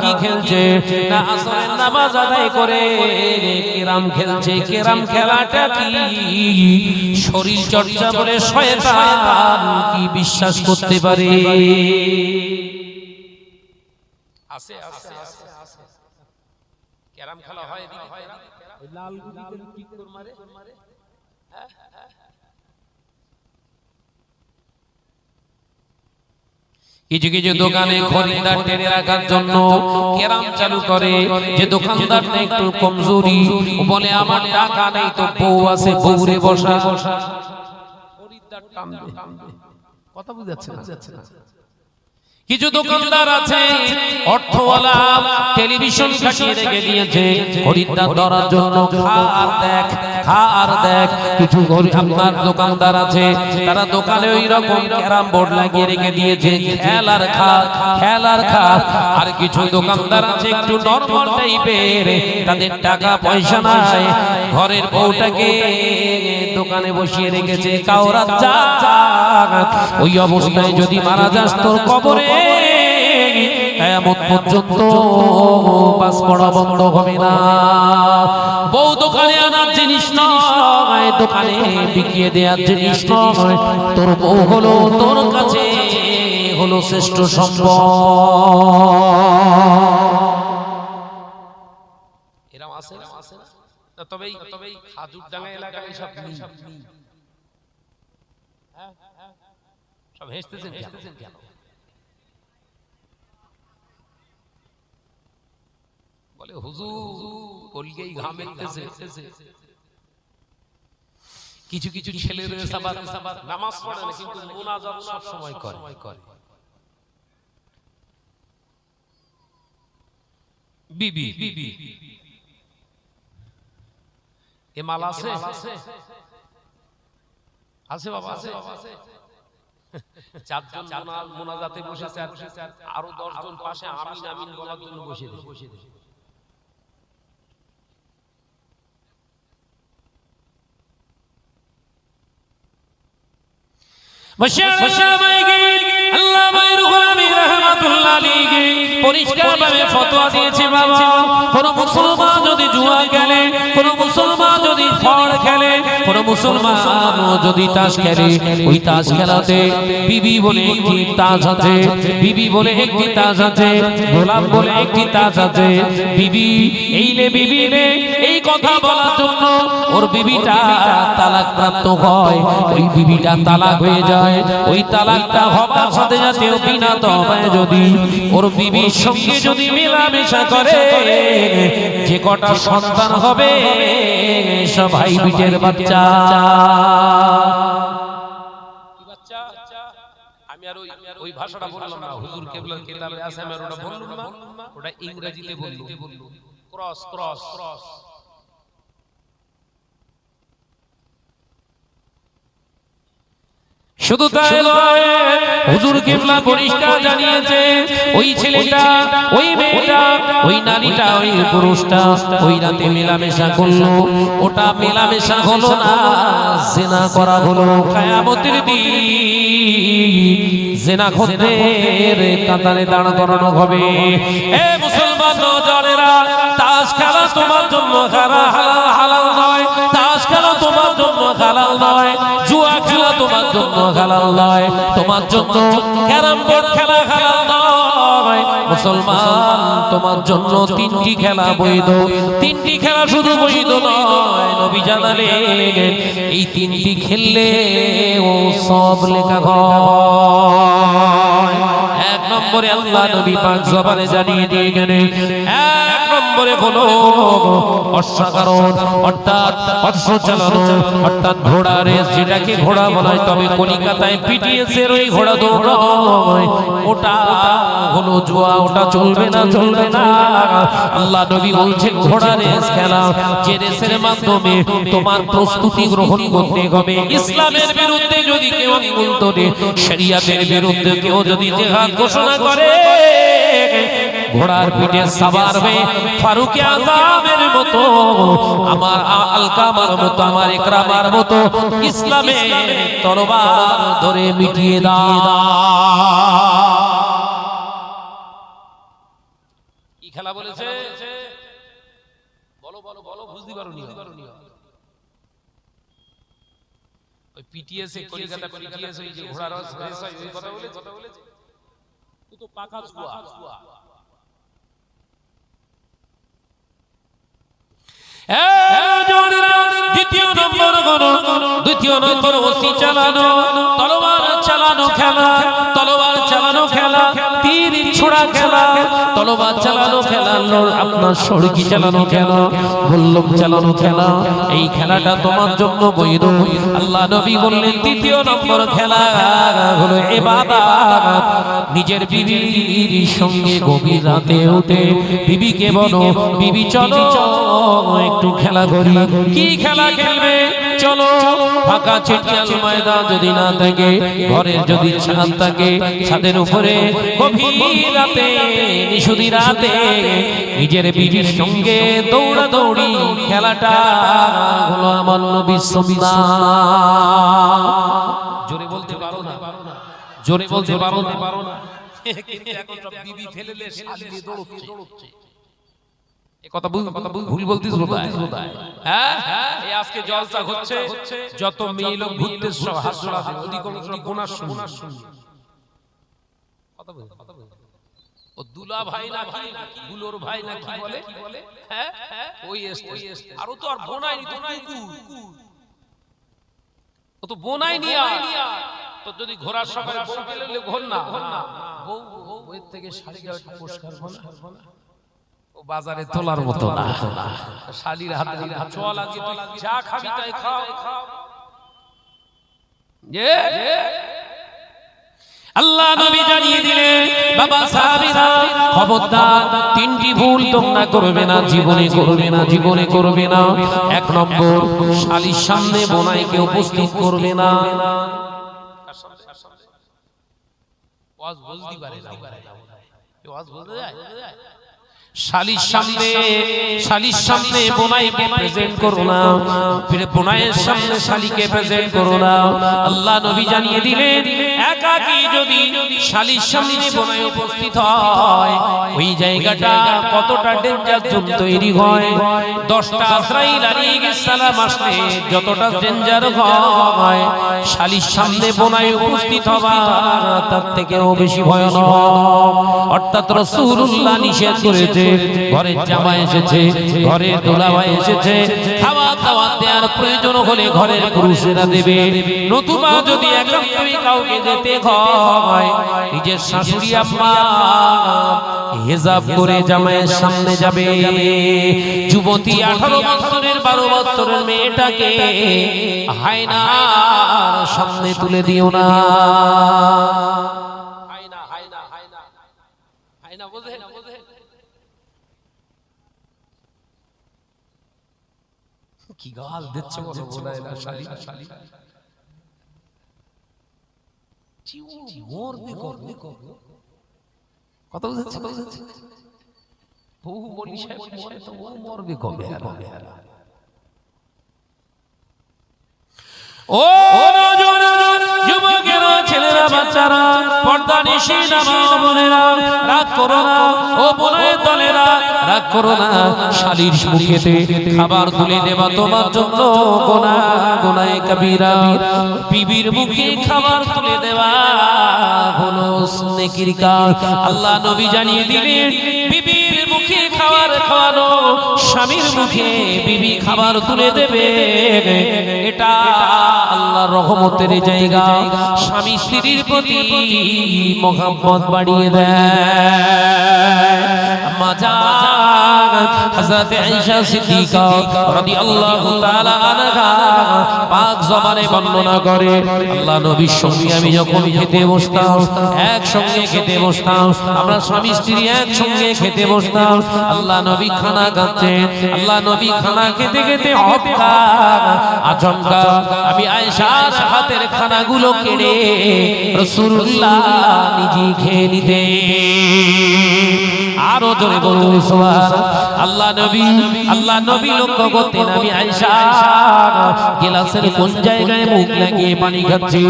কি খেলছে? না আসরের নামাজ আদায় করে কেরাম খেলছে। কেরাম খেলাটা কি? শরীর চর্চা বলে শয়তান কি বিশ্বাস করতে পারে? আছে আছে আছে। কেরাম খেলা হয়, লাল গুটিতে কিক করে মারে। কিছু কিছু দোকানে খরিদ্দার টেনে রাখার জন্য কেরাম চালু করে। যে দোকানদারটা একটু কমজোরি, বলে আমার টাকা নেই তো বউ আছে, বউরে বসা। খরিদ্দার টানবে, কথা বুঝাচ্ছে না? কিছু দোকানদার আছে অর্থওয়ালা, টেলিভিশন খাটিয়ে রেখে দিয়েছে খরিদ্দার ধরার জন্য। খার দেখ। কিছু আপনার দোকানদার আছে, তারা দোকানে ওই রকম ক্যারাম বোর্ড লাগিয়ে রেখে দিয়েছে, খেলার খাত। আর কিছু দোকানদার আছে একটু নরমাল টাইপের, তাদের টাকা পয়সা নাই, ঘরের বউটাকে দোকানে বসিয়ে রেখেছে। কাওরাত ওই অবস্থায় যদি মারা যাস তোর কবরে কিয়ামত পর্যন্ত বাস পড়া বন্ধ হবে না। বউ দোকানে আনার জিনিস নয়, দোকানে বিকিয়ে দেওয়ার জিনিস নয়, তোর বউ হলো তোর কাছে হলো শ্রেষ্ঠ সম্পদ। এরকম আছে না? তবে খাজুর ডাঙ্গা এলাকায় সব সব হেসতেছেন কেন? বলে হুজুর কলকেই ঘাম এসেছে। কিছু কিছু ছেলে রয়েছে আবার নামাজ পড়ে না কিন্তু মুনাজাত সব সময় করে। বিবি এ মাল আছে আছে বাবা আছে। চারজন মুনাজাতে বসেছে আরো 10 জন পাশে আমিন আমিন বলার জন্য বসে দিয়েছে। পরিষ্কারভাবে ফতোয়া দিয়েছে বাবা, কোন মুসলমান যদি জুয়া খেলে, কোন মুসলমান যদি ফড় খেলে, কোন মুসলমান যদি তাস খেলে, ওই তাস খেলাতে বিবি বলে একটি তাস আছে, বিবি বলে একটি তাস আছে, গোলাপ বলে একটি তাস আছে। বিবি এই নে বিবি নে এই কথা বলার জন্য ওর বিবিটা তালাক প্রাপ্ত হয়, ওই বিবিটা তালাক হয়ে যায়। ওই তালাকটা হবার সাথে সাথে বিনা তওবায় যদি ওর বিবির সঙ্গে যদি মেলামেশা করে, যে কটা সন্তান হবে সব ভাই বিটের বাচ্চা। আমি আর ওই ভাষাটা বললাম না, হুজুর কেবলার কিতাবে আছে, আমি আর ওটা বললাম না, ওটা ইংরেজিতে বললাম। Cross cross cross. শুধু তাই নয়, হুজুর কিবলা পরিষ্কার জানিয়েছে ওই ছেলেটা, ওই মেয়েটা, ওই নারীটা, ওই পুরুষটা ওই রাতে মেলামেশা করলো, ওটা মেলামেশা হলো না, জিনা করা হলো। কিয়ামতের দিন জিনাখোরদের কাতারে দাঁড় করানো হবে। এ মুসলমান নওজওয়ানেরা, তাস খেলা তোমার জন্য হালাল নয়, তাস খেলা তোমার জন্য হালাল নয়, জুয়া খেলা তোমার জন্য হালাল নয়, তোমার জন্য ক্যারাম বোর্ড খেলা হালাল নয়। মুসলমান, তোমার জন্য 3টি খেলা বৈধ। 3টি খেলা শুধু বৈধ নয়, নবী জানালেন এই 3টি খেললে ও সব লেখা হয়। 1 নম্বরে আল্লাহ নবী পাক জবানে জানিয়ে দিয়ে গেলেন, 1 নম্বরে হলো অশ্বারোহণ, অর্থাৎ অশ্ব চালানো, অর্থাৎ ঘোড়া রেস, যেটাকে ঘোড়া বলা হয়, তবে কলিকাতায় পিটিএসের ওই ঘোড়া দৌড় নয়, ওটা হলো জুয়া, ওটা চলবে না, চলবে না। আল্লাহ নবী বলছেন ঘোড়া রেস খেলা, যে রেসের মাধ্যমে তোমার প্রস্তুতি গ্রহণ করতে হবে। ইসলামের বিরুদ্ধে যদি কেউ আঙ্গুল তোলে, শরিয়াতের বিরুদ্ধে কেউ যদি জিহাদ ঘোষণা করে, ঘোড়ার পিঠে সাওয়ার হয়ে ফারুক আযমের মতো, আমার আলকামার মতো, আমার ইকরামার মতো ইসলামে তরবার ধরে মিটিয়ে দাও। কি খেলা বলেছে? বলো বলো বলো, বুঝতে পারোনি? ওই পিটিএস, কলিকাতা পিটিএস, ওই যে ঘোড়ার রেস হয়, ওই কথা বলেছে। তো পাকা জুয়া। দ্বিতীয় নম্বর ওসি চালানো, তলোয়ার চালানো খেলা, তলোয়ার চালানো খেলা, তীর ছোড়া খেলা, তলোয়ার চালানো খেলা, আপনার সড়কি চালানো খেলা, বল্লম চালানো খেলা, এই খেলাটা তোমার জন্য বৈধ। আল্লাহ নবী বললেন 3য় নম্বর খেলা হলো ইবাদত। নিজের বিবির সঙ্গে গভীর রাতে উঠে বিবিকে বলো, বিবি চলো একটু খেলা করি। কি খেলা খেলবে? চলো ফাঁকা ছিটিয়াল ময়দান যদি না থাকে, ঘরের যদি ছাদ থাকে, ছাদের উপরে গভীর রাতে, নিশুতি রাতে নিজের বিবির সঙ্গে দৌড়া দৌড়ি খেলাটা হলো আমার নবীর সুন্নাহ। জোরে বলতে পারো না? জোরে বলতে পারো না? কিন্তু এখন সব বিবি ফেলেলে শালি নিয়ে দৌড়চ্ছে। ভুল বলতিস বোধহয়। হ্যাঁ এই আজকে জলসা হচ্ছে, যত মেয়ে লোক ঘুরতে সব হাত জোড়াবে, অধিকাংশ সব বোনাস শুনি। ও দুলা ভাই না কি গুলোর ভাই না কি বলে, হ্যাঁ ওই আর ও তো আর বোনাই নি, তো ও তো বোনাই নিয়া। তো যদি ঘোরার সময় বউ পেলে ঘোর না, বউ বউয়ের থেকে শাড়িটা একটু পরিষ্কার না, ও বাজারে তোলার মতো না। শালির হাতে চল আজকে তুই যা খাবি তাই খাও। আল্লাহ নবী জানিয়ে দিলেন, বাবা সাহাবীরা খবরদার, তিনটি ভুল তোমরা করবে না, জীবনে করবে না, জীবনে করবে না। এক নম্বর, শালীর সামনে বোনাইকে উপস্থিত করবে না। ওয়াজ বুঝতে পারে না, ওয়াজ বুঝতে যায়। শালীর সামনে বোনাইকে প্রেজেন্ট করো না, ফির বোনাইয়ের সামনে শালীকে প্রেজেন্ট করো না। আল্লাহ নবী জানিয়ে দিলেন, একাকী যদি শালীর সামনে বোনাই উপস্থিত হয়, ওই জায়গাটা কতটা ডেঞ্জার জোন তৈরি হয়। 10টা আজরাইল আলাইহিস সালাম আসলে যতটা ডেঞ্জার হয়, শালীর সামনে বোনাই উপস্থিত হওয়া তার থেকেও বেশি ভয়ানক। অর্থাৎ রাসূলুল্লাহ নিষেধ করেছে, ঘরের জামাই এসেছে, ঘরের দোলাভাই এসেছে, খাওয়া দাওয়া দেওয়ার প্রয়োজন হলে ঘরের পুরুষেরা দেবে। নতুবা যদি একান্তই কাউকে যেতে হয়, নিজের শাশুড়ি আম্মা হিজাব করে জামাইয়ের সামনে যাবে। যুবতী 18 বছরের 12 বছরের মেয়েটাকে হায়নার সামনে তুলে দিও না। কি গাল দিচ্ছে বলো বোনাই না শালি, মরবে কবে, কত বুঝাচ্ছে বহু মনি সাহেব তো ও মরবে কবে। ও যুবকেরা, ছেলেরা, বাচ্চারা, পর্দানিশী মা বোনেরা, রাগ করো না। ও বোনের দলেরা, রাগ করো না। শালীর মুখেতে খাবার তুলে দেওয়া তোমার জন্য গুনাহে কাবীরা। বিবির মুখে খাবার তুলে দেওয়া হলো নেকির কাজ। আল্লাহ নবী জানিয়ে দিলেন, বিবির মুখে খাবার খাওয়ানো, স্বামীর মুখে বিবি খাবার তুলে দেবে, এটা আল্লাহর রহমতের জায়গা। স্বামী স্ত্রীর প্রতি মহব্বত বাড়িয়ে দেয়। হযরত আয়েশা সিদ্দিকা রাদিয়াল্লাহু তাআলা আনহা পাক জবানে বর্ণনা করে, আল্লাহ নবীর সঙ্গে আমি যখন খেতে বসতাম, একসঙ্গে খেতে বসতাম, আমরা স্বামী স্ত্রী একসঙ্গে খেতে বসতাম। আল্লাহ নবী খানা খাচ্ছেন, আল্লাহ নবী খানা খেতে খেতে হঠাৎ আচমকা আমি আয়েশার হাতের খানাগুলো কেড়ে রাসূলুল্লাহ নিজে খেয়ে নিতে। আরো জোরে বলুন সুবহানাল্লাহ। আল্লাহ নবী লক্ষ্য করতেন আমি আয়েশা গ্লাসের কোন জায়গায় মুখ লাগিয়ে পানি খাচ্ছি,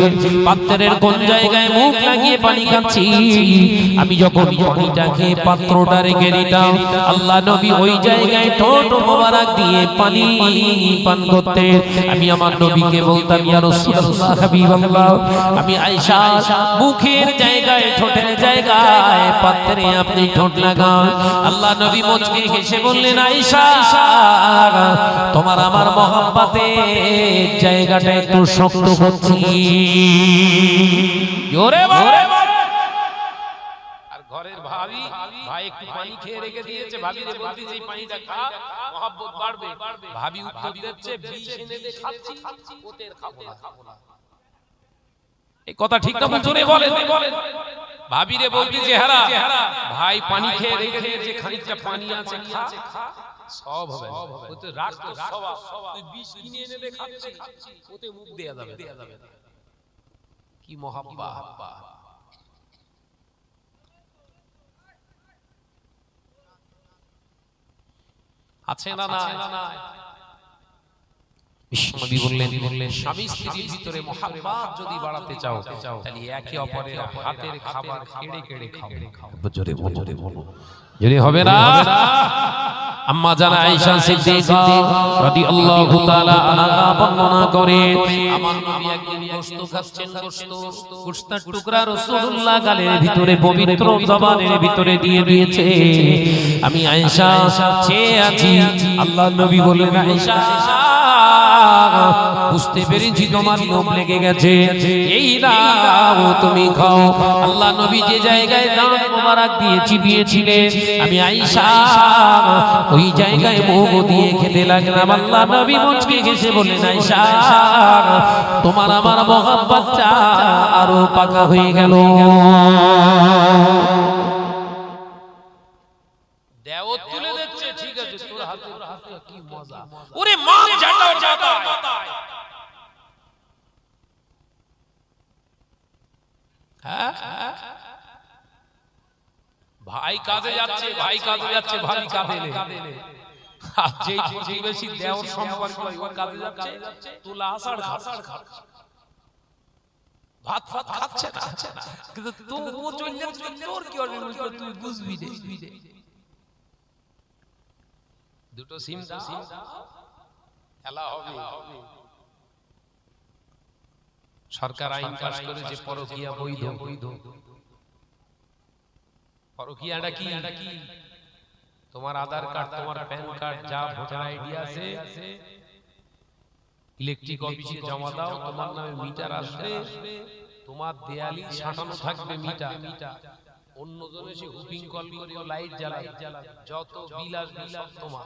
পাত্রের কোন জায়গায় মুখ লাগিয়ে পানি খাচ্ছি। আমি যখন পানিটা খেয়ে পাত্রটা রেখে দিতাম, আল্লাহ নবী ওই জায়গায় ঠোঁট মোবারক দিয়ে পানি পান করতেন। আমি আমার নবীকে বলতাম, ইয়া রাসূলুল্লাহ হাবিবাল্লাহ, আমি আয়েশা মুখের জায়গায় ঠোঁটের জায়গায় পাত্রে আপনি ঠোঁট লাগান। আল্লাহ নবী মুচকি হেসে বললেন, আয়েশা তোমার আমার মহব্বতের জায়গাটা একটু শক্ত করছি। জোরে বলে। আর ঘরের ভাবি ভাই একটু পানি খেয়ে রেখে দিয়েছে, ভাবিরে বলতি যে পানিটা খা, মহব্বত বাড়বে। ভাবি উত্তর দিচ্ছে, বিষ এনে দে খাচ্ছি, ওদের খাবো না। এই কথা ঠিক না? জোরে বলেন। ভাবিরে বলতি যে হারা ভাই পানি খেয়ে রেখে দিয়েছে, খানিকটা পানি আছে খা, সব হবে। ওই তো রাগ তো স্বভাব, তুই বিষ কিনে এনে দে খাচ্ছি, ওতে মুখ দেয়া যাবে। কি মহব্বত আছে না? না বিশ্বনবী বললেন স্বামী স্ত্রীর ভিতরে মহব্বত যদি বাড়াতে চাও তাহলে একে অপরের হাতের খাবার কেড়ে কেড়ে খাও। জোরে বলো যদি হবে না। আম্মা জানা আয়েশা সিদ্দিকা রাদিয়াল্লাহু তাআলা আনহা বর্ণনা করে আমার নবী একদিন গোশত খাচ্ছেন, গোশতের টুকরা রাসূলুল্লাহ গালের ভিতরে পবিত্র জবানের ভিতরে দিয়ে দিয়েছে। আমি আয়েশা চেয়ে আছি, আল্লাহর নবী বললেন আয়েশা বুঝতে পেরেছি তোমার লোভ লেগে গেছে, এই নাও তুমি খাও। আল্লাহ নবী যে জায়গায় দাঁত মোবারক দিয়ে চিবিয়েছিলেন আমি আয়েশা ওই জায়গায় মুখ দিয়ে খেতে লাগলাম। আল্লাহ নবী মুচকি হেসে বললেন আয়েশা তোমার আমার মহব্বতটা আরো পাকা হয়ে গেল। দেওয়াত তুলে দিচ্ছে, ঠিক আছে তোর হাতে কি মজা, ওরে মা জাটা জাটা। হ্যাঁ ভাই কাজে যাচ্ছে, ভাই কাজে যাচ্ছে, ভাই কাঁধে নে। আর যেই বেশি দেওর সম্পর্ক ওর কাজে যাচ্ছে তুলা আষাঢ় খা, ভাত ফাত খাচ্ছে না, কিন্তু তুই ও চলে যাচ্ছে তোর কি হবে তুই বুঝবি না। দুটো সিম দাও খেলা হবে। সরকার আইন পাস করেছে পরকীয়া বৈধ। পরকীয়াটা কি? তোমার আধার কার্ড, তোমার প্যান কার্ড, যা ভোটার আইডি আছে ইলেকট্রিক অফিসে জমা দাও, তোমার নামে মিটার আসবে, তোমার দেয়ালি সাঁটানো থাকবে মিটার। অন্যজনে সে হুপিং কল করে লাইট জ্বালায়, যত বিল আসবে সব তোমার।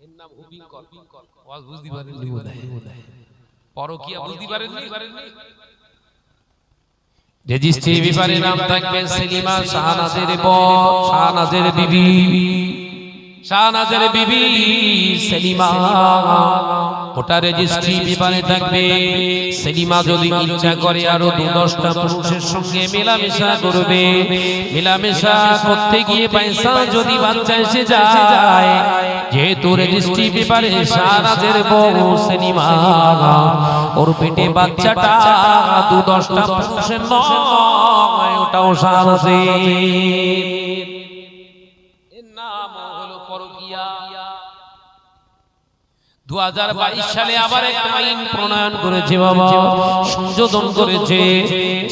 এর নাম হুপিং কল। ওয়াজ বুঝতে পারেননি বোধহয়। পরকীয়া বুঝতে পারেননি। রেজিস্ট্রি ব্যাপারে নাম থাকবে সেলিমা শাহনাজের বর, শাহনাজের বিবি, শাহনাজের বিবি সেলিমা। ওটা রেজিস্ট্রি ব্যাপারে থাকবে সেলিমা যদি ইচ্ছা করে আরো 2-10টা পুরুষের সঙ্গে মেলামেশা করবে। মেলামেশা করতে গিয়ে পয়সা যদি বাচ্চা এসে যায়, যেহেতু রেজিস্ট্রি ব্যাপারে শাহনাজের বউ সেলিমা, ওর পেটে বাচ্চাটা 2-10টা পুরুষের নয়, ওটাও শাহনাজের। এর নাম হলো পরকীয়া। 2022 সালে আবার একটা আইন প্রণয়ন করেছে বাবা, সংশোধন করেছে।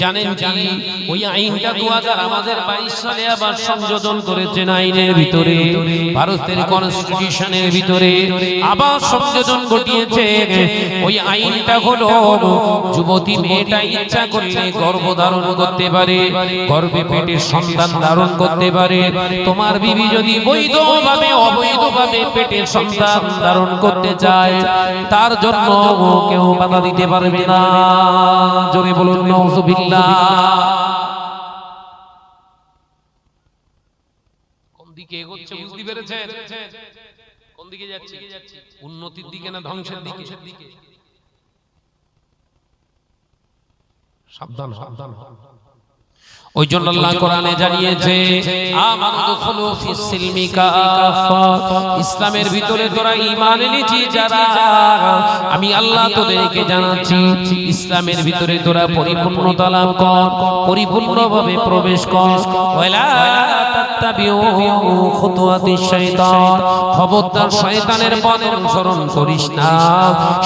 জানেন কি ওই আইনটা 2022 সালে আবার সংশোধন করেছেন আইনের ভিতরে, ভারতের কনস্টিটিউশনের ভিতরে আবার সংশোধন ঘটিয়েছে। ওই আইনটা হলো যুবতী মেয়েটা ইচ্ছা করলে গর্ভধারণ করতে পারে, গর্ভে পেটে সন্তান ধারণ করতে পারে। তোমার বিবি যদি বৈধভাবে অবৈধভাবে পেটে সন্তান ধারণ করতে চায় তার জন্য কেউ বাধা দিতে পারবে না। জোরে বলুন নাউযুবিল্লাহ। কোন দিকে এগোচ্ছে বুঝতে পেরেছেন? কোন দিকে যাচ্ছে? উন্নতির দিকে না ধ্বংসের দিকে? সাবধান সাবধান। ওই জন্য আল্লাহ কোরআনে জানিয়েছে আমানু দুখুলু ফিস সিলমি কাফা, ইসলামের ভিতরে তোরা ঈমান এনেছিস যারা, আমি আল্লাহ তোদেরকে জানাচ্ছি ইসলামের ভিতরে তোরা পরিপূর্ণতা লাভ কর, পরিপূর্ণভাবে প্রবেশ কর। ওয়ালা তাত্তাবিউ খুতুওয়াতিশ শাইতান, খবরদার শয়তানের পথ অনুসরণ করিস না।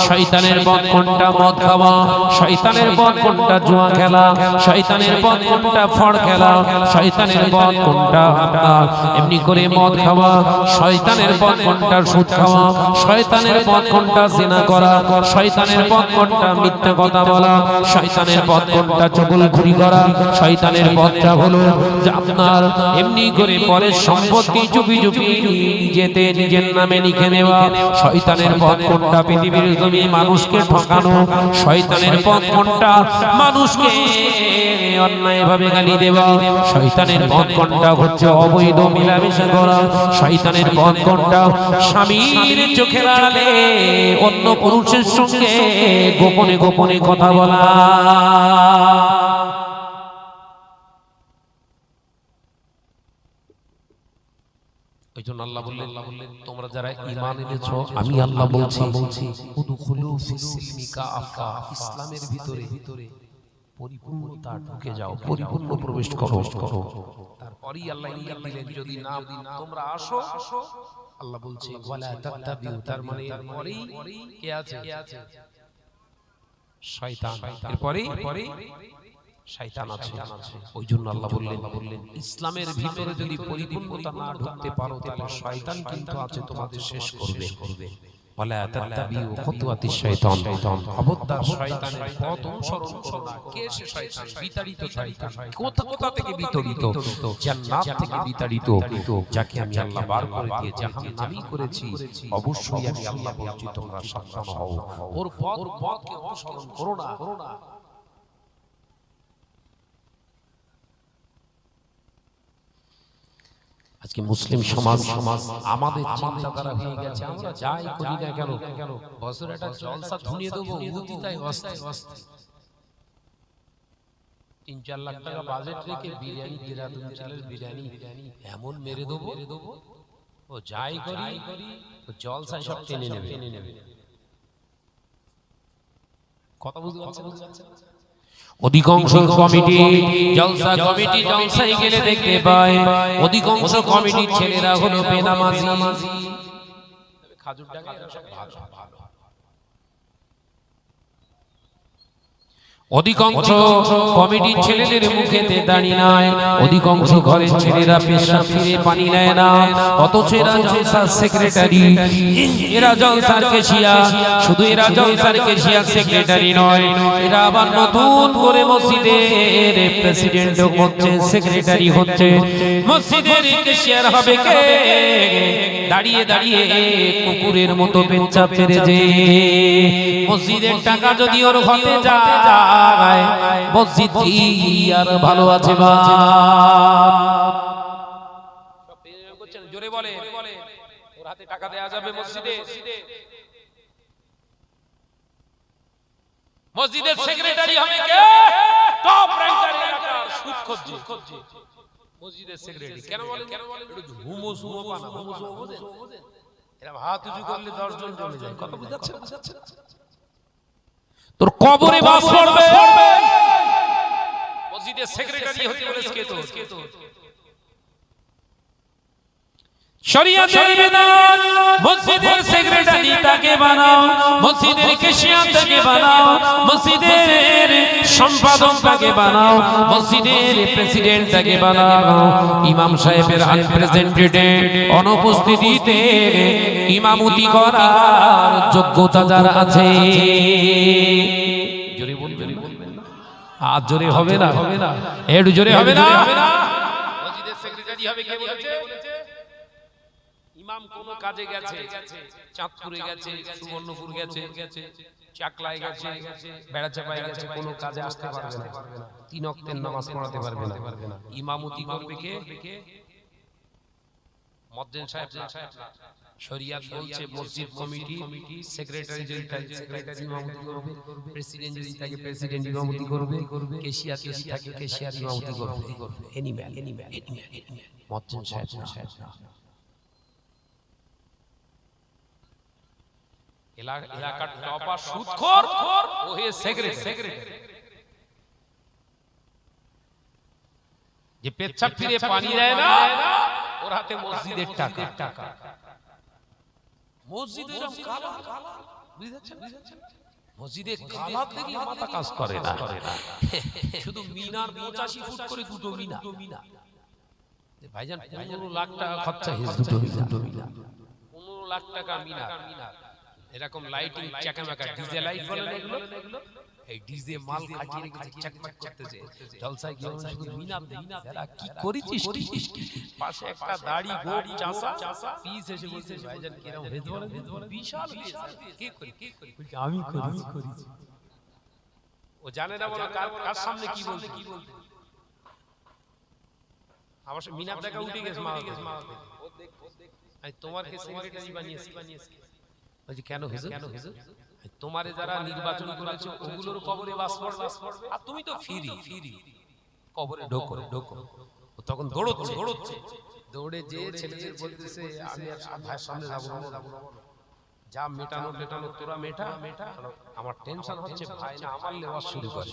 শয়তানের পথ কোনটা? মদ খাওয়া। শয়তানের পথ কোনটা? জুয়া খেলা। শয়তানের পথ কোনটা? ফড় খেলা। শয়তানের পথ কোনটা? আপনার এমনি করে মদ খাওয়া। শয়তানের পথ কোনটা? সুদ খাওয়া। শয়তানের পথ কোনটা? জিনা করা। শয়তানের পথ কোনটা? মিথ্যা কথা বলা। শয়তানের পথ কোনটা? চগলখুরি করা। শয়তানের পথটা হলো যে আপনার এমনি করে পরের সম্পত্তি চুপি চুপি নিজেতে নিজের নামে লিখে নেওয়া। শয়তানের পথ কোনটা? পৃথিবীর জমি মানুষকে ঠকানো। শয়তানের পথ কোনটা? মানুষকে অন্যায়ভাবে গালি দেওয়া। শয়তানের পথ কোনটা? হচ্ছে অবৈধ মেলামেশা করা। শয়তানের পথ কোনটা? স্বামীর চোখের আড়ালে অন্য পুরুষের সঙ্গে গোপনে গোপনে কথা বলা। ওই জন্য আল্লাহ বললেন তোমরা যারা ঈমান এনেছো আমি আল্লাহ বলছি উদখুলু ফিস-সিলমি কাফা, ইসলামের ভিতরে পরিপূর্ণতা ঢুকে যাও, পরিপূর্ণ প্রবেশ করো। তারপরেই আল্লাহ ইঙ্গিত দিলেন যদি না তোমরা আসো, আল্লাহ বলছে ওয়ালা তাত্তাবিউ, তার মানে এরপরেই কে আছে? শয়তান। এরপরেই শয়তান আছে। ওই জন্য আল্লাহ বললেন ইসলামের ভিতরে যদি পরিপূর্ণতা না ঢুকতে পারো তাহলে শয়তান কিন্তু আছে তোমাদের শেষ করবে। ওয়ালা তাত্তাবিউ খুতুওয়াতিশ শয়তান, খবরদার শয়তানের পথ অনুসরণ করো না। কে সে শয়তান? বিতাড়িত শয়তান। কোথা থেকে বিতাড়িত? জান্নাত থেকে বিতাড়িত। যাকে আমি আল্লাহ বার করে দিয়ে জাহান্নামী করেছি, অবশ্যই আমি আল্লাহ বলছি তোমরা সাবধান হও, ওর পথকে অনুসরণ করো না। আজকে মুসলিম সমাজ আমাদের চিন্তাধারা হয়ে গেছে আমরা যাই করি না কেন বছরে একটা জলসা ধুনিয়ে দেবো, উদিতাই অস্তে ৩-৪ লাখ টাকা বাজেট রেখে বিরিয়ানি, দেরাদুন চালের বিরিয়ানি এমন মেরে দেবো, ও যাই করি জলসায় সব টেনে নেবে। কথা বুঝতে পারছেন? অধিকাংশ কমিটি জলসা কমিটি জলসায় গেলে দেখতে পায় অধিকাংশ কমিটির ছেলেরা হলো বেনামাজি। খাজুর টাকা সব ভালো। অধিকাংশ কমিটির ছেলেদের মুখেতে দাঁড়িয়ে নাই, অধিকাংশ ঘরের ছেলেরা পেশাব ফিরে পানি নেয় না, অথচ এরা জলসার সেক্রেটারি, এরা জলসার কেশিয়া। শুধু এরা জলসার কেশিয়া সেক্রেটারি নয়, এরা আবার নতুন করে মসজিদের প্রেসিডেন্ট হচ্ছে, সেক্রেটারি হচ্ছে। মসজিদের কেশিয়ার হবে কে? দাঁড়িয়ে দাঁড়িয়ে কুকুরের মতো পেচ্ছাপ ফেরে যে মসজিদের টাকা যদি ওর হাতে যায়, মসজিদ কি আর ভালো আছে? বা জোরে বলে ওর হাতে টাকা দেয়া যাবে মসজিদে? মসজিদের সেক্রেটারি হবে কে? টপ র্যাঙ্কার এলাকার সুদখোর। মসজিদের সেক্রেটারি কেন বলেন? একটু হুমুস হুমোপানা, হুমুস বোঝেন? এরা হাত উঁচু করলে 10 জন চলে যায়। কথা বুঝাচ্ছে? তোর কবরে বাস পড়বে। মসজিদের সেক্রেটারি হতে বলেছে কে? তো শরিয়তের বিধান মসজিদের সেক্রেটারি তাকে বানাও, মসজিদের কেশিয়া তাকে বানাও, মসজিদের সম্পাদক তাকে বানাও, মসজিদের প্রেসিডেন্ট তাকে বানাও। ইমাম সাহেবের আনপ্রেজেন্টেড অনুপস্থিতিতে ইমামতি করার যোগ্যতা যার আছে, জোরে বলবেন না? আর জোরে হবে না? একটু জোরে হবে না? মসজিদের সেক্রেটারি হবে কে বলেছে? ইমাম কোন কাজে গেছে, চাঁদপুরে গেছে, সুবর্ণপুর গেছে, চাকলায় গেছে, বেড়াচাপায় গেছে, কোন কাজে আসতে পারবে না, 3 ওয়াক্তের নামাজ পড়াতে পারবে না। ইমামতি করবে কে? মুয়াজ্জিন সাহেব না। শরিয়াত বলছে মসজিদ কমিটি সেক্রেটারি যদি থাকে সেক্রেটারি ইমামতি করবে, প্রেসিডেন্ট যদি থাকে প্রেসিডেন্ট ইমামতি করবে, কেশিয়া যদি থাকে কেশিয়ার ইমামতি করবে। এনিম্যাল মুয়াজ্জিন সাহেব না। এলাকার টপার সুদখোর ও হে সেক্রেটারি, যে পেচ্ছাপ ফিরে পানি দেয় না, ওর হাতে মসজিদের টাকা। মসজিদের কালা, বুঝাচ্ছেন? মসজিদে কালা দেখলে মাথা কাজ করে না। শুধু মিনার 85 ফুট করে দুটো মিনার। ভাইজান 15 লাখ টাকা খরচা হয়েছে দুটো মিনার। 15 লাখ টাকা মিনার। এরকম লাইটিং চাকামাকা ডিজে লাইট বলে না এগুলো, এই ডিজে মাল খাটিয়ে রেখেছে, চকচক করতেছে। জলসায় গিয়ে শুধু মিনার এরা কি করেছিস? পাশে একটা দাড়ি গোপ চাচা পিস এসে বলছে ভাইজান কিরকম হেজ বলে? বিশাল কে করি বলছে আমি করেছি। ও জানে না বলো কার সামনে কি বলতে। আমার মিনার দেখা উঠে গেছে মা। ও দেখ তোমার কে সেক্রেটারি বানিয়েছে। বলছে কেন হুজুর? তোমারে যারা নির্বাচন করেছে ওগুলোর কবরে বাস পড়বে, আর তুমি তো ফ্রি কবরে ঢোকো। তখন দৌড়চ্ছে দৌড়ে যে ছেলেদের বলতেছে আমি আর ভাইয়ের সামনে যাবো না, যা মেটানো তোরা মেটা, আমার টেনশন হচ্ছে ভাই না আমার লেওয়া শুরু করে।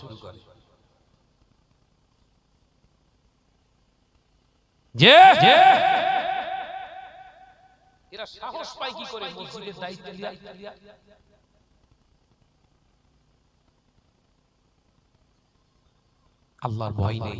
যে এরা সাহস পায় কি করে মসজিদের দায়িত্ব লিয়া? আল্লাহর ভয় নেই।